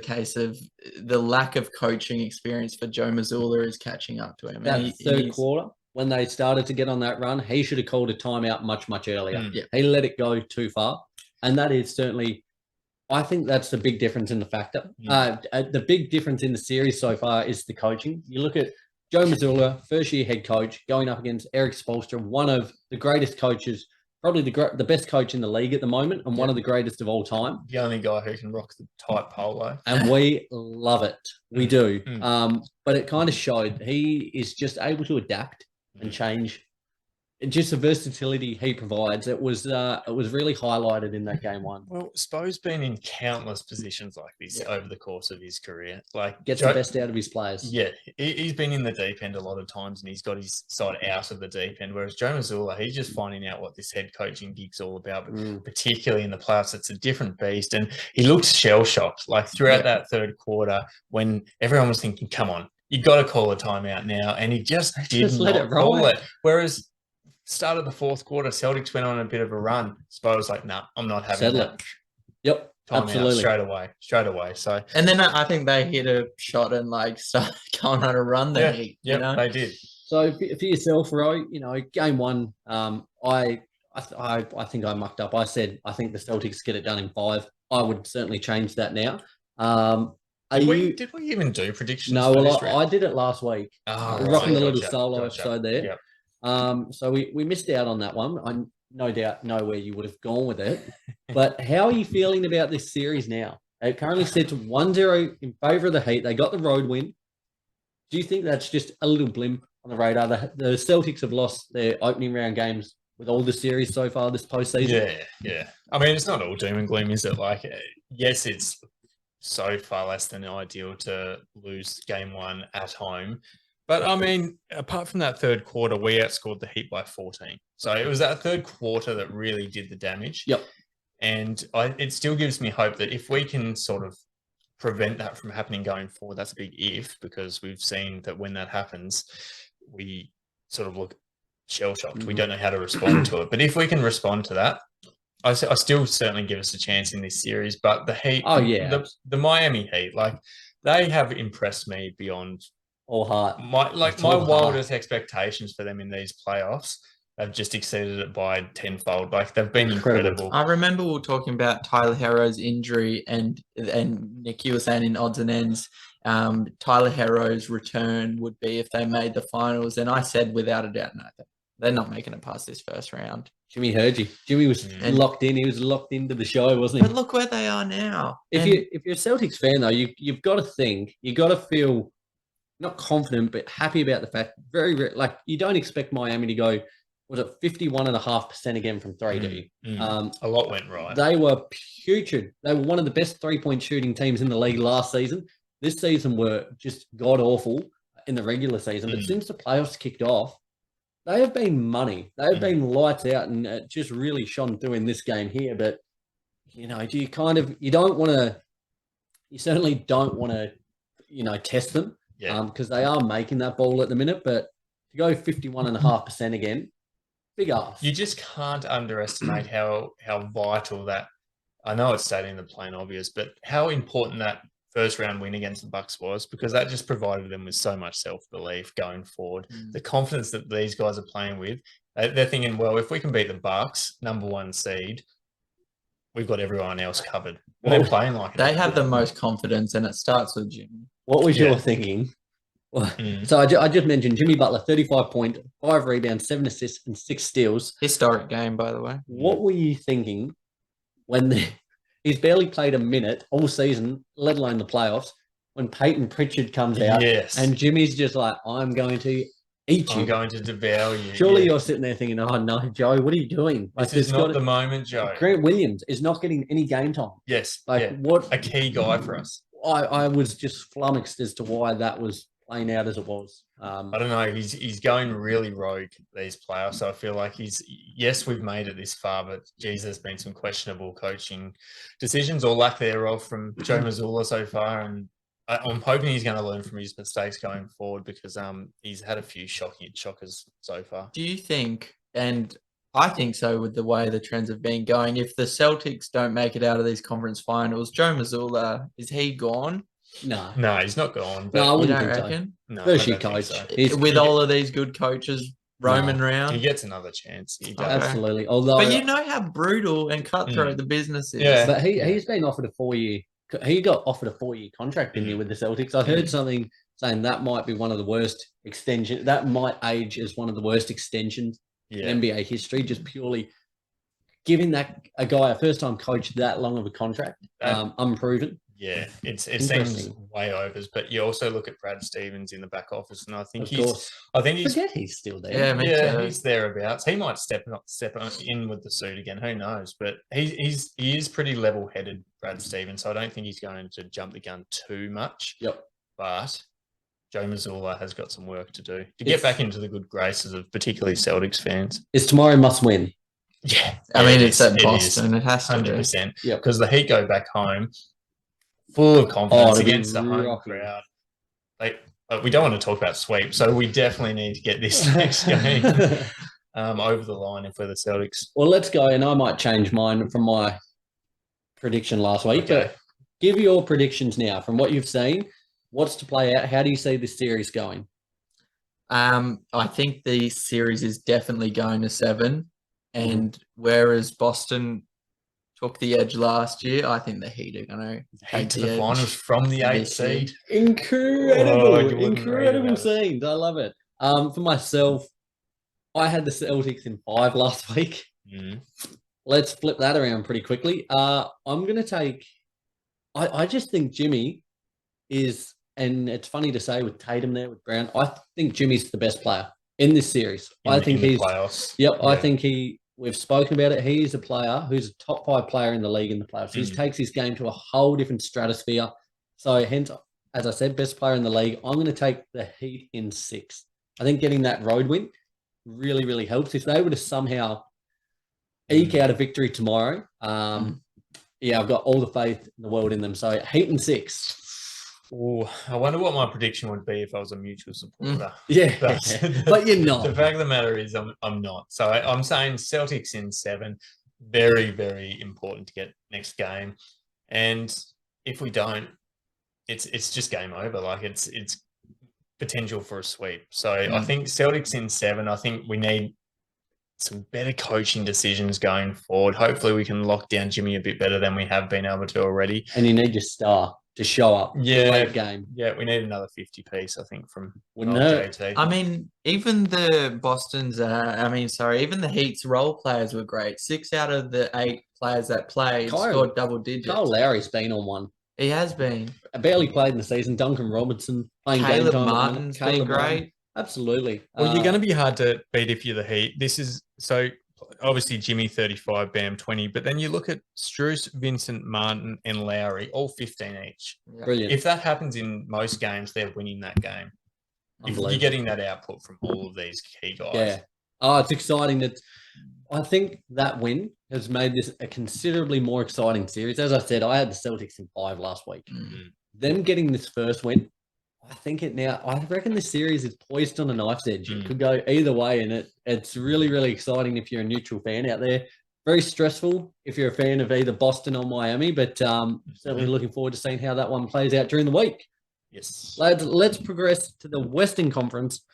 case of the lack of coaching experience for Joe Mazzulla is catching up to him. That third quarter, when they started to get on that run, he should have called a timeout much, much earlier. Yeah. He let it go too far. And that is certainly, I think that's the big difference in the factor. The big difference in the series so far is the coaching. You look at Joe Mazzulla, first-year head coach, going up against Eric Spoelstra, one of the greatest coaches, probably the best coach in the league at the moment, and one of the greatest of all time. The only guy who can rock the tight polo. And we love it. We do. But it kind of showed he is just able to adapt and change. And just the versatility he provides, it was really highlighted in that game one. Well, Spo's been in countless positions like this over the course of his career. Like gets the best out of his players. Yeah, he's been in the deep end a lot of times, and he's got his side out of the deep end. Whereas Joe Mazzulla, he's just finding out what this head coaching gig's all about. But particularly in the playoffs, it's a different beast, and he looked shell shocked. Like throughout that third quarter, when everyone was thinking, "Come on, you got to call a timeout now," and he just did not call it. Whereas start of the fourth quarter, Celtics went on a bit of a run. Spo was like, "Nah, I'm not having that." Yep, absolutely. Straight away. So, and then I think they hit a shot and like started going on a run there. Yeah, they did. So for yourself, Roy, game one, I think I mucked up. I said I think the Celtics get it done in 5. I would certainly change that now. Did we even do predictions? No, well, I did it last week. Oh, rocking the little solo episode there. Yep. So we missed out on that one. I no doubt know where you would have gone with it. But how are you feeling about this series now? It currently sits 1-0 in favour of the Heat. They got the road win. Do you think that's just a little blimp on the radar? The Celtics have lost their opening round games with all the series so far this postseason. Yeah. I mean, it's not all doom and gloom, is it? Like, yes, it's so far less than ideal to lose game one at home. But, I mean, apart from that third quarter, we outscored the Heat by 14. So it was that third quarter that really did the damage. Yep. And it still gives me hope that if we can sort of prevent that from happening going forward, that's a big if, because we've seen that when that happens, we sort of look shell-shocked. We don't know how to respond to it. But if we can respond to that, I still certainly give us a chance in this series. But the Heat, the Miami Heat, like, they have impressed me beyond all heart. My wildest expectations for them in these playoffs have just exceeded it by tenfold. Like, they've been incredible. I remember we were talking about Tyler Herro's injury, and Nick, you were saying in odds and ends, Tyler Herro's return would be if they made the finals. And I said without a doubt, no, they're not making it past this first round. Jimmy heard you. Jimmy was locked in. He was locked into the show, wasn't he? But look where they are now. If you're a Celtics fan though, you've got to think, you got to feel not confident, but happy about the fact, like, you don't expect Miami to go, was it 51.5% again from 3, do you? A lot went right. They were putrid. They were one of the best 3-point shooting teams in the league last season. This season were just god-awful in the regular season. But since the playoffs kicked off, they have been money. They have been lights out, and it just really shone through in this game here. But, you certainly don't want to, test them. Because they are making that ball at the minute, but to go 51.5% again, big ask. You just can't underestimate how vital that. I know it's stating the plain obvious, but how important that first round win against the Bucks was, because that just provided them with so much self-belief going forward. The confidence that these guys are playing with, they're thinking, well, if we can beat the Bucks, number 1 seed, we've got everyone else covered. Well, they're playing like it. They have the most confidence, and it starts with Jimmy. What was your thinking? Well, so I just mentioned Jimmy Butler, 35 points, 5 rebounds, 7 assists, and 6 steals. Historic game, by the way. What were you thinking when he's barely played a minute all season, let alone the playoffs, when Peyton Pritchard comes out and Jimmy's just like, I'm going to eat you. I'm going to devour you. Surely you're sitting there thinking, oh, no, Joe, what are you doing? Like, this is not the moment, Joe. Grant Williams is not getting any game time. Yes. What a key guy for us. I was just flummoxed as to why that was playing out as it was. I don't know. He's going really rogue these playoffs. So I feel like we've made it this far, but geez, there's been some questionable coaching decisions or lack thereof from Joe Mazzulla so far, and I'm hoping he's going to learn from his mistakes going forward, because he's had a few shockers so far. Do you think, and I think so with the way the trends have been going. If the Celtics don't make it out of these conference finals, Joe Mazzulla, is he gone? No. No, he's not gone. No, I You wouldn't don't think so. reckon? No, First I year don't think coach. so. He's With all of these good coaches roaming He around? gets another chance. He does. Okay. absolutely. Although, But you know how brutal and cutthroat the business is. Yeah. but he's been offered a 4-year. He got offered a 4-year contract, didn't he, with the Celtics? I heard something saying that might be one of the worst extensions. That might age as one of the worst extensions in NBA history, just purely giving a guy a first-time coach that long of a contract, unproven. Yeah, it seems way overs, but you also look at Brad Stevens in the back office, and I think he's Forget he's still there. Yeah, me too. he's thereabouts. He might step in with the suit again. Who knows? But he is pretty level-headed, Brad Stevens. So I don't think he's going to jump the gun too much. Yep. But Joe Mazzulla has got some work to do to get back into the good graces of particularly Celtics fans. It's tomorrow must win. Yeah, I mean, it's at Boston. It has to 100%. Yep. Because the Heat go back home full of confidence against the home rocky crowd. We don't want to talk about sweep, so we definitely need to get this next game over the line if we're the Celtics. Well, let's go, and I might change mine from my prediction last week. Okay. But give your predictions now from what you've seen. What's to play out? How do you see this series going? I think the series is definitely going to 7. And whereas Boston took the edge last year, I think the Heat are going to Head to the finals from the 8th seed. Incredible scenes. I love it. For myself, I had the Celtics in 5 last week. Let's flip that around pretty quickly. I'm going to take – I just think Jimmy is – and it's funny to say with Tatum there, with Brown, I think Jimmy's the best player in this series. I think he's – playoffs. Yep, yeah. I think we've spoken about it. He is a player who's a top 5 player in the league in the playoffs. He takes his game to a whole different stratosphere. So hence, as I said, best player in the league. I'm going to take the Heat in 6. I think getting that road win really, really helps. If they were to somehow eke out a victory tomorrow, I've got all the faith in the world in them. So Heat in 6. Oh, I wonder what my prediction would be if I was a mutual supporter. Yeah, but you're not. The fact of the matter is I'm not. So I'm saying Celtics in 7. Very, very important to get next game. And if we don't, it's just game over. Like it's potential for a sweep. So I think Celtics in 7. I think we need some better coaching decisions going forward. Hopefully we can lock down Jimmy a bit better than we have been able to already. And you need your star to show up. Late game. Yeah, we need another 50 piece, I think, from JT. I mean, even the even the Heat's role players were great. 6 out of the 8 players that played scored double digits. Kyle Lowry's been on one. He has been. Barely played in the season. Duncan Robinson playing Caleb game time. Martin's been great. Absolutely. Well, you're going to be hard to beat if you're the Heat. This is so obviously Jimmy 35, Bam 20, but then you look at Strus, Vincent, Martin, and Lowry, all 15 each. Brilliant. If that happens in most games, they're winning that game. If you're getting that output from all of these key guys. Yeah. Oh, it's exciting. That I think that win has made this a considerably more exciting series. As I said, I had the Celtics in 5 last week. Them getting this first win, I reckon this series is poised on a knife's edge. It could go either way, and it's really, really exciting if you're a neutral fan out there. Very stressful if you're a fan of either Boston or Miami, but certainly looking forward to seeing how that one plays out during the week. Yes. Let's progress to the Western Conference.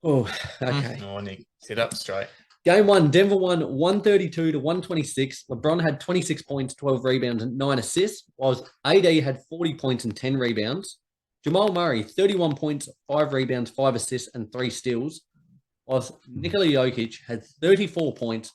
Oh, okay. Oh, Nick, sit up straight. Game 1, Denver won 132-126. LeBron had 26 points, 12 rebounds, and 9 assists, whilst AD had 40 points and 10 rebounds. Jamal Murray, 31 points, 5 rebounds, 5 assists, and 3 steals. Whilst Nikola Jokic had 34 points,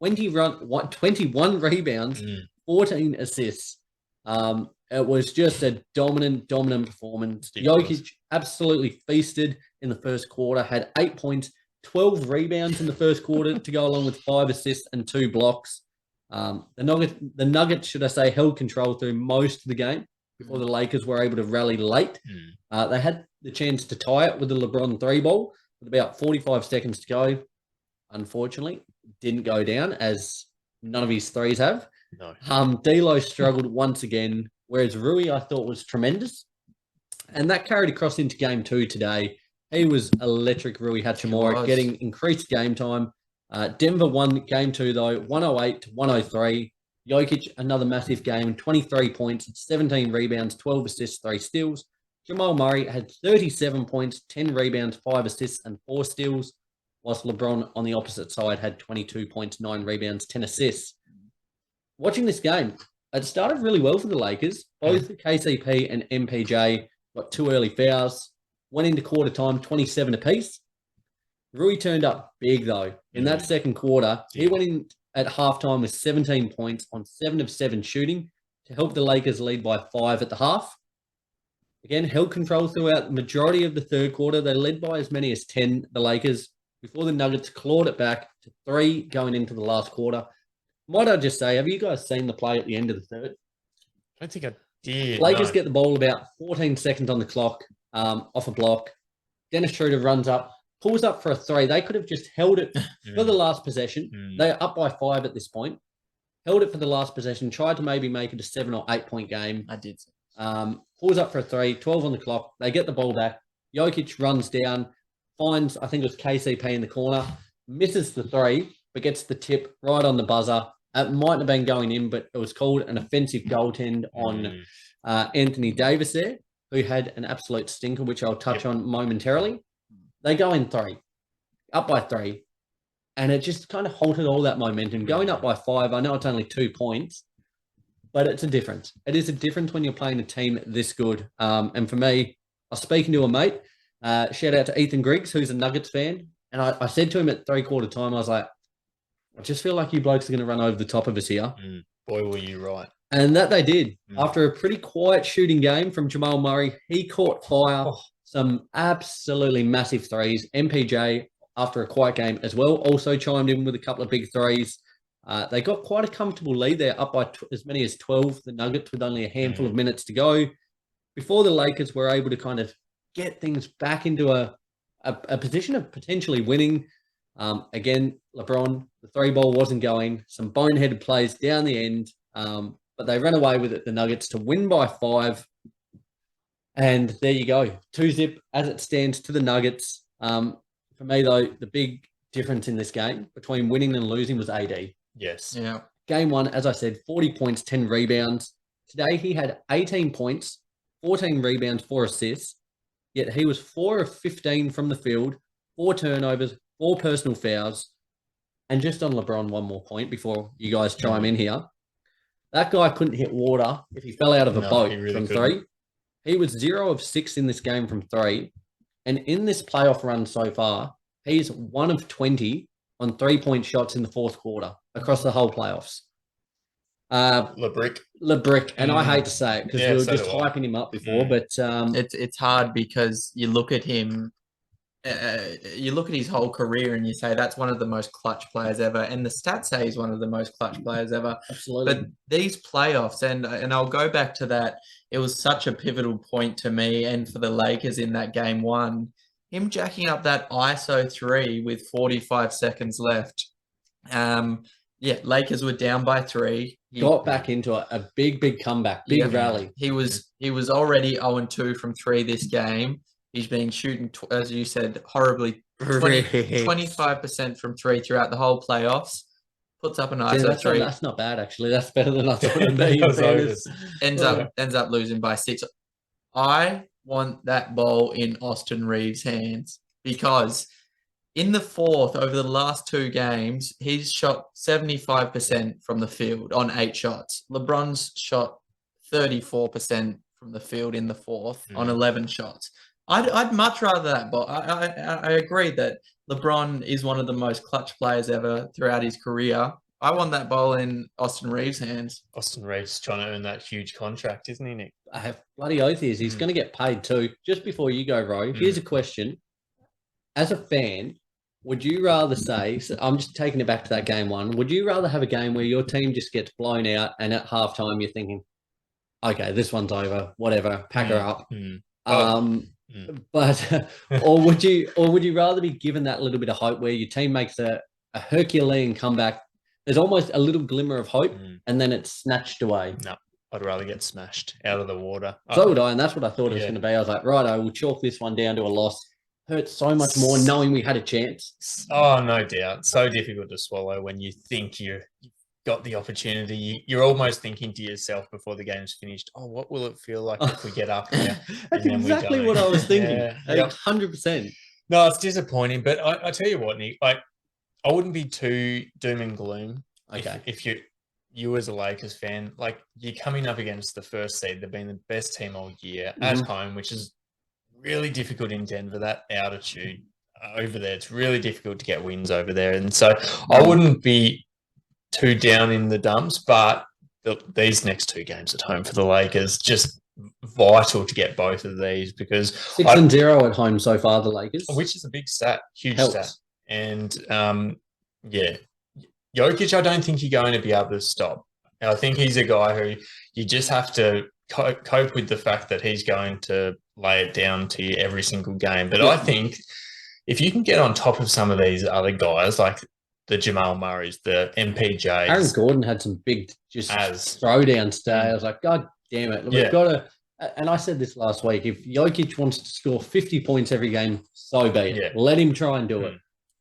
21 rebounds, 14 assists. It was just a dominant performance. Jokic absolutely feasted in the first quarter, had 8 points, 12 rebounds in the first quarter to go along with 5 assists and 2 blocks. The Nuggets, should I say, held control through most of the game before the Lakers were able to rally late. They had the chance to tie it with the LeBron 3-ball with about 45 seconds to go. Unfortunately, didn't go down as none of his threes have. No. D'Lo struggled once again, whereas Rui I thought was tremendous. And that carried across into game 2 today. He was electric, Rui Hachimura, getting increased game time. Denver won game 2, though, 108-103. Jokic, another massive game, 23 points, 17 rebounds, 12 assists, 3 steals. Jamal Murray had 37 points, 10 rebounds, 5 assists, and 4 steals, whilst LeBron on the opposite side had 22 points, 9 rebounds, 10 assists. Watching this game, it started really well for the Lakers. Both KCP and MPJ got 2 early fouls, went into quarter time, 27 apiece. Rui turned up big, though. In that second quarter, he went in at halftime with 17 points on 7 of 7 shooting to help the Lakers lead by 5 at the half. Again, held control throughout the majority of the third quarter. They led by as many as 10, the Lakers, before the Nuggets clawed it back to 3 going into the last quarter. Might I just say, have you guys seen the play at the end of the third? I don't think I did. Lakers get the ball about 14 seconds on the clock, off a block. Dennis Schroeder runs up, pulls up for a 3. They could have just held it for the last possession. They're up by 5 at this point. Held it for the last possession, tried to maybe make it a 7 or 8 point game. I did. Pulls up for a 3, 12 on the clock. They get the ball back. Jokic runs down, finds, I think it was KCP in the corner, misses the 3, but gets the tip right on the buzzer. It mightn't have been going in, but it was called an offensive goaltend on Anthony Davis there, who had an absolute stinker, which I'll touch on momentarily. They go in 3, up by 3, and it just kind of halted all that momentum. Going up by 5, I know it's only 2 points, but it's a difference. It is a difference when you're playing a team this good. And for me, I was speaking to a mate, shout out to Ethan Griggs, who's a Nuggets fan, and I said to him at 3/4 time, I was like, I just feel like you blokes are going to run over the top of us here. Boy, were you right. And that they did. After a pretty quiet shooting game from Jamal Murray, he caught fire. Some absolutely massive threes. MPJ, after a quiet game as well, also chimed in with a couple of big threes. They got quite a comfortable lead there, up by as many as 12, the Nuggets, with only a handful of minutes to go, before the Lakers were able to kind of get things back into a position of potentially winning. Again, LeBron, the 3-ball wasn't going. Some boneheaded plays down the end, but they ran away with it, the Nuggets, to win by 5. And there you go. 2-zip as it stands to the Nuggets. For me, though, the big difference in this game between winning and losing was AD. Yes. Yeah. Game 1, as I said, 40 points, 10 rebounds. Today, he had 18 points, 14 rebounds, 4 assists. Yet he was 4 of 15 from the field, 4 turnovers, 4 personal fouls. And just on LeBron, one more point before you guys chime in here. That guy couldn't hit water if he fell out of a boat from 3. He was 0 of 6 in this game from 3. And in this playoff run so far, he's 1 of 20 on 3-point shots in the fourth quarter across the whole playoffs. LeBrick. And I hate to say it because we were just hyping him up before, but it's hard because you look at him, you look at his whole career and you say that's one of the most clutch players ever, and the stats say he's one of the most clutch players ever. Absolutely. But these playoffs, and I'll go back to that, it was such a pivotal point to me and for the Lakers in that game 1. Him jacking up that ISO 3 with 45 seconds left. Lakers were down by 3. He got back into a big comeback, big rally. He was already 0-2 from 3 this game. He's been shooting, as you said, horribly 25% from 3 throughout the whole playoffs. Puts up an ISO 3. That's not bad, actually. That's better than I thought it would be. Ends up losing by 6. I want that ball in Austin Reeves' hands because in the fourth, over the last 2 games, he's shot 75% from the field on 8 shots. LeBron's shot 34% from the field in the fourth on 11 shots. I'd much rather that, but I agree that LeBron is one of the most clutch players ever throughout his career. I want that ball in Austin Reeves' hands. Austin Reeves trying to earn that huge contract, isn't he, Nick? I have bloody oath he is. He's going to get paid too. Just before you go, Ro, here's a question. As a fan, would you rather say, so I'm just taking it back to that game 1, would you rather have a game where your team just gets blown out and at halftime you're thinking, okay, this one's over, whatever, pack her up. But or would you rather be given that little bit of hope where your team makes a Herculean comeback? There's almost a little glimmer of hope, and then it's snatched away. No, I'd rather get smashed out of the water. So would I, and that's what I thought it was going to be. I was like, right, I will chalk this one down to a loss. hurt so much more knowing we had a chance. Oh, no doubt. So difficult to swallow when you think you've got the opportunity. You're almost thinking to yourself before the game's finished, oh, what will it feel like if we get up here? That's exactly what I was thinking. Yeah, 100%. No, it's disappointing. But I tell you what, Nick, like, I wouldn't be too doom and gloom. Okay. If you as a Lakers fan, like, you're coming up against the first seed. They've been the best team all year at home, which is really difficult in Denver. That altitude over there, it's really difficult to get wins over there. And so I wouldn't be too down in the dumps, but these next 2 games at home for the Lakers, just vital to get both of these, because 6-0 at home so far, the Lakers, which is a big stat, huge helps. stat. And Jokic, I don't think you're going to be able to stop. I think he's a guy who you just have to cope with the fact that he's going to lay it down to you every single game. But I think if you can get on top of some of these other guys, like the Jamal Murrays, the MPJs. Aaron Gordon had some big throwdowns today. I was like, God damn it. We've got to, and I said this last week, if Jokic wants to score 50 points every game, so be it. Let him try and do it.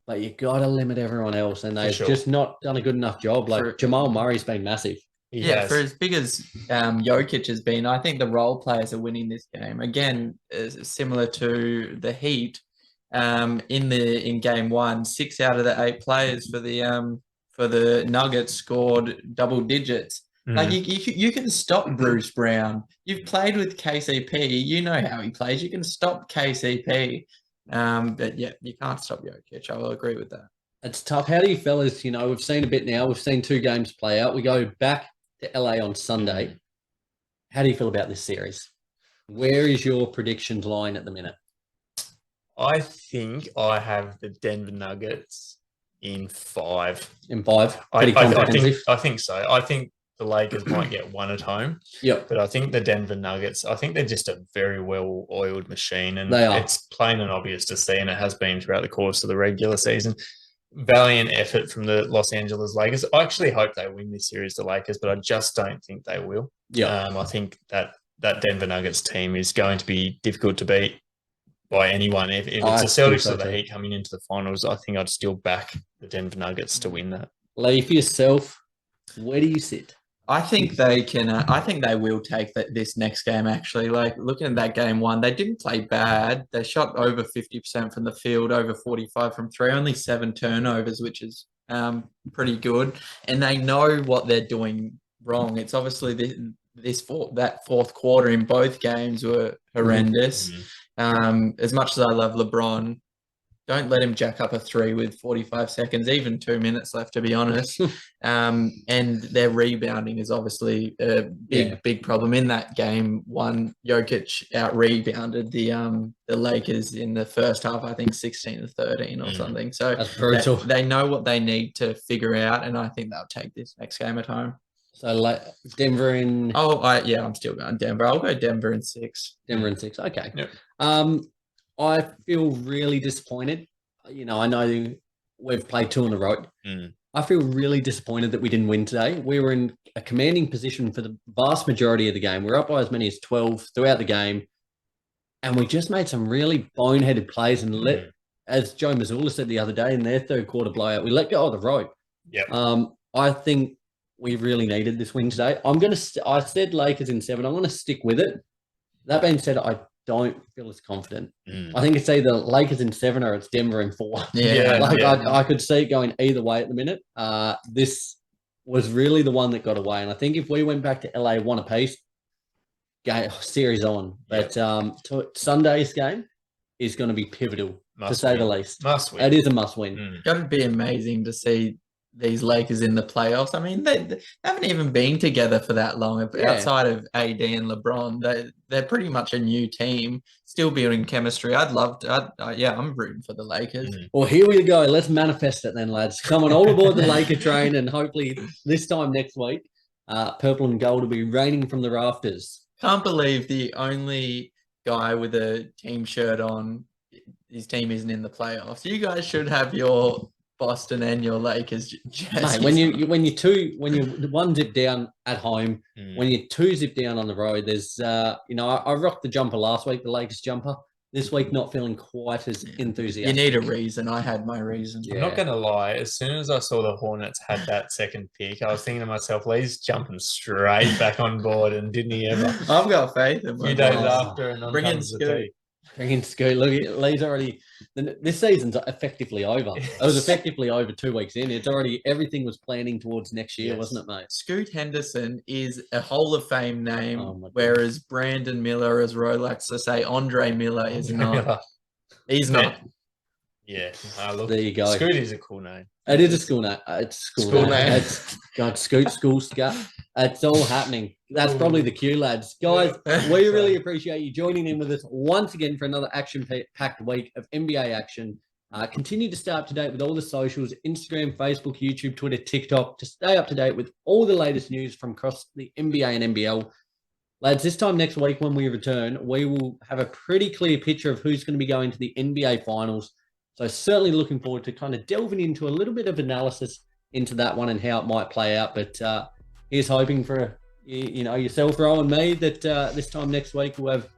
But you got to limit everyone else, and they've just not done a good enough job. Like, Jamal Murray's been massive. For as big as Jokic has been, I think the role players are winning this game. Again, similar to the Heat, in game 1, 6 out of the 8 players for the Nuggets scored double digits. Like, you can stop Bruce Brown. You've played with KCP. You know how he plays. You can stop KCP. But yeah, you can't stop Jokic. I will agree with that. It's tough. How do you fellas, we've seen a bit now. We've seen 2 games play out. We go back to LA on Sunday. How do you feel about this series? Where is your predictions line at the minute? I think I have the Denver Nuggets in 5. In 5? I think so. I think the Lakers might get 1 at home. Yep. But I think the Denver Nuggets, I think they're just a very well-oiled machine. And they are. It's plain and obvious to see, and it has been throughout the course of the regular season. Valiant effort from the Los Angeles Lakers. I actually hope they win this series, the Lakers, but I just don't think they will. Yeah. I think that Denver Nuggets team is going to be difficult to beat by anyone. If it's the Celtics or the Heat coming into the finals, I think I'd still back the Denver Nuggets to win that. Lee, for yourself, where do you sit? I think they can. I think they will take this next game. Actually, like, looking at that game 1, they didn't play bad. They shot over 50% from the field, over 45 from 3, only 7 turnovers, which is pretty good. And they know what they're doing wrong. It's obviously that fourth quarter in both games were horrendous. As much as I love LeBron, don't let him jack up a 3 with 45 seconds, even 2 minutes left, to be honest. And their rebounding is obviously a big problem. In that game 1, Jokic out-rebounded the Lakers in the first half, I think 16-13 or something. So that's brutal. They know what they need to figure out, and I think they'll take this next game at home. So Denver in... I'm still going Denver. I'll go Denver in 6. Denver in 6, okay. Yep. I feel really disappointed. I know we've played 2 in a row. I feel really disappointed that we didn't win today. We were in a commanding position for the vast majority of the game. We were up by as many as 12 throughout the game. And we just made some really boneheaded plays and as Joe Mazzulla said the other day in their 3rd quarter blowout, we let go of the rope. Yep. I think we really needed this win today. I said Lakers in 7. I'm going to stick with it. That being said, I don't feel as confident. I think it's either Lakers in 7 or it's Denver in 4. I could see it going either way at the minute. This was really the one that got away. And I think if we went back to LA 1 apiece, series on. But Sunday's game is going to be pivotal, to say the least. Must win. It is a must win. Got to be amazing to see these Lakers in the playoffs. I mean, they haven't even been together for that long. Outside of AD and LeBron, they're pretty much a new team, still building chemistry. I'm rooting for the Lakers. Well, here we go. Let's manifest it then, lads. Come on, all aboard the Laker train, and hopefully this time next week, purple and gold will be raining from the rafters. Can't believe the only guy with a team shirt on, his team isn't in the playoffs. You guys should have your Boston and your Lakers jerseys. Mate, when you 1 zip down at home, when you 2 zip down on the road, there's I rocked the jumper last week, the Lakers jumper. this week not feeling quite as enthusiastic. You need a reason. I had my reason. I'm not going to lie. As soon as I saw the Hornets had that second pick, I was thinking to myself, Lee's jumping straight back on board, and didn't he ever? I've got faith in A few days after, and on Bring in comes the Scoot. tea. Bring in Scoot. Look, Lee's already. This season's effectively over. It was effectively over 2 weeks in. It's already everything was planning towards next year, wasn't it, mate? Scoot Henderson is a Hall of Fame name, Oh, my whereas Brandon Miller, as Roy likes to say, Andre Miller is not. He's not. Yeah. Look, There you go. Scoot is a cool name. It is a school name. It's a school name. name. It's God, Scoot, school, scat. It's all happening. That's probably the cue, lads. Guys, we really appreciate you joining in with us once again for another action-packed week of NBA action. Continue to stay up to date with all the socials, Instagram, Facebook, YouTube, Twitter, TikTok, to stay up to date with all the latest news from across the NBA and NBL. Lads, this time next week when we return, we will have a pretty clear picture of who's going to be going to the NBA Finals. So certainly looking forward to kind of delving into a little bit of analysis into that one and how it might play out. But here's hoping for, yourself, Ro, and me that this time next week we'll have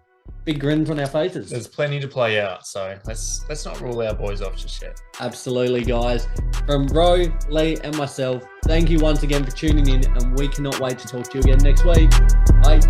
big grins on our faces. There's plenty to play out, so let's not rule our boys off just yet. Absolutely, guys. From Ro, Lee, and myself, thank you once again for tuning in, and we cannot wait to talk to you again next week. Bye.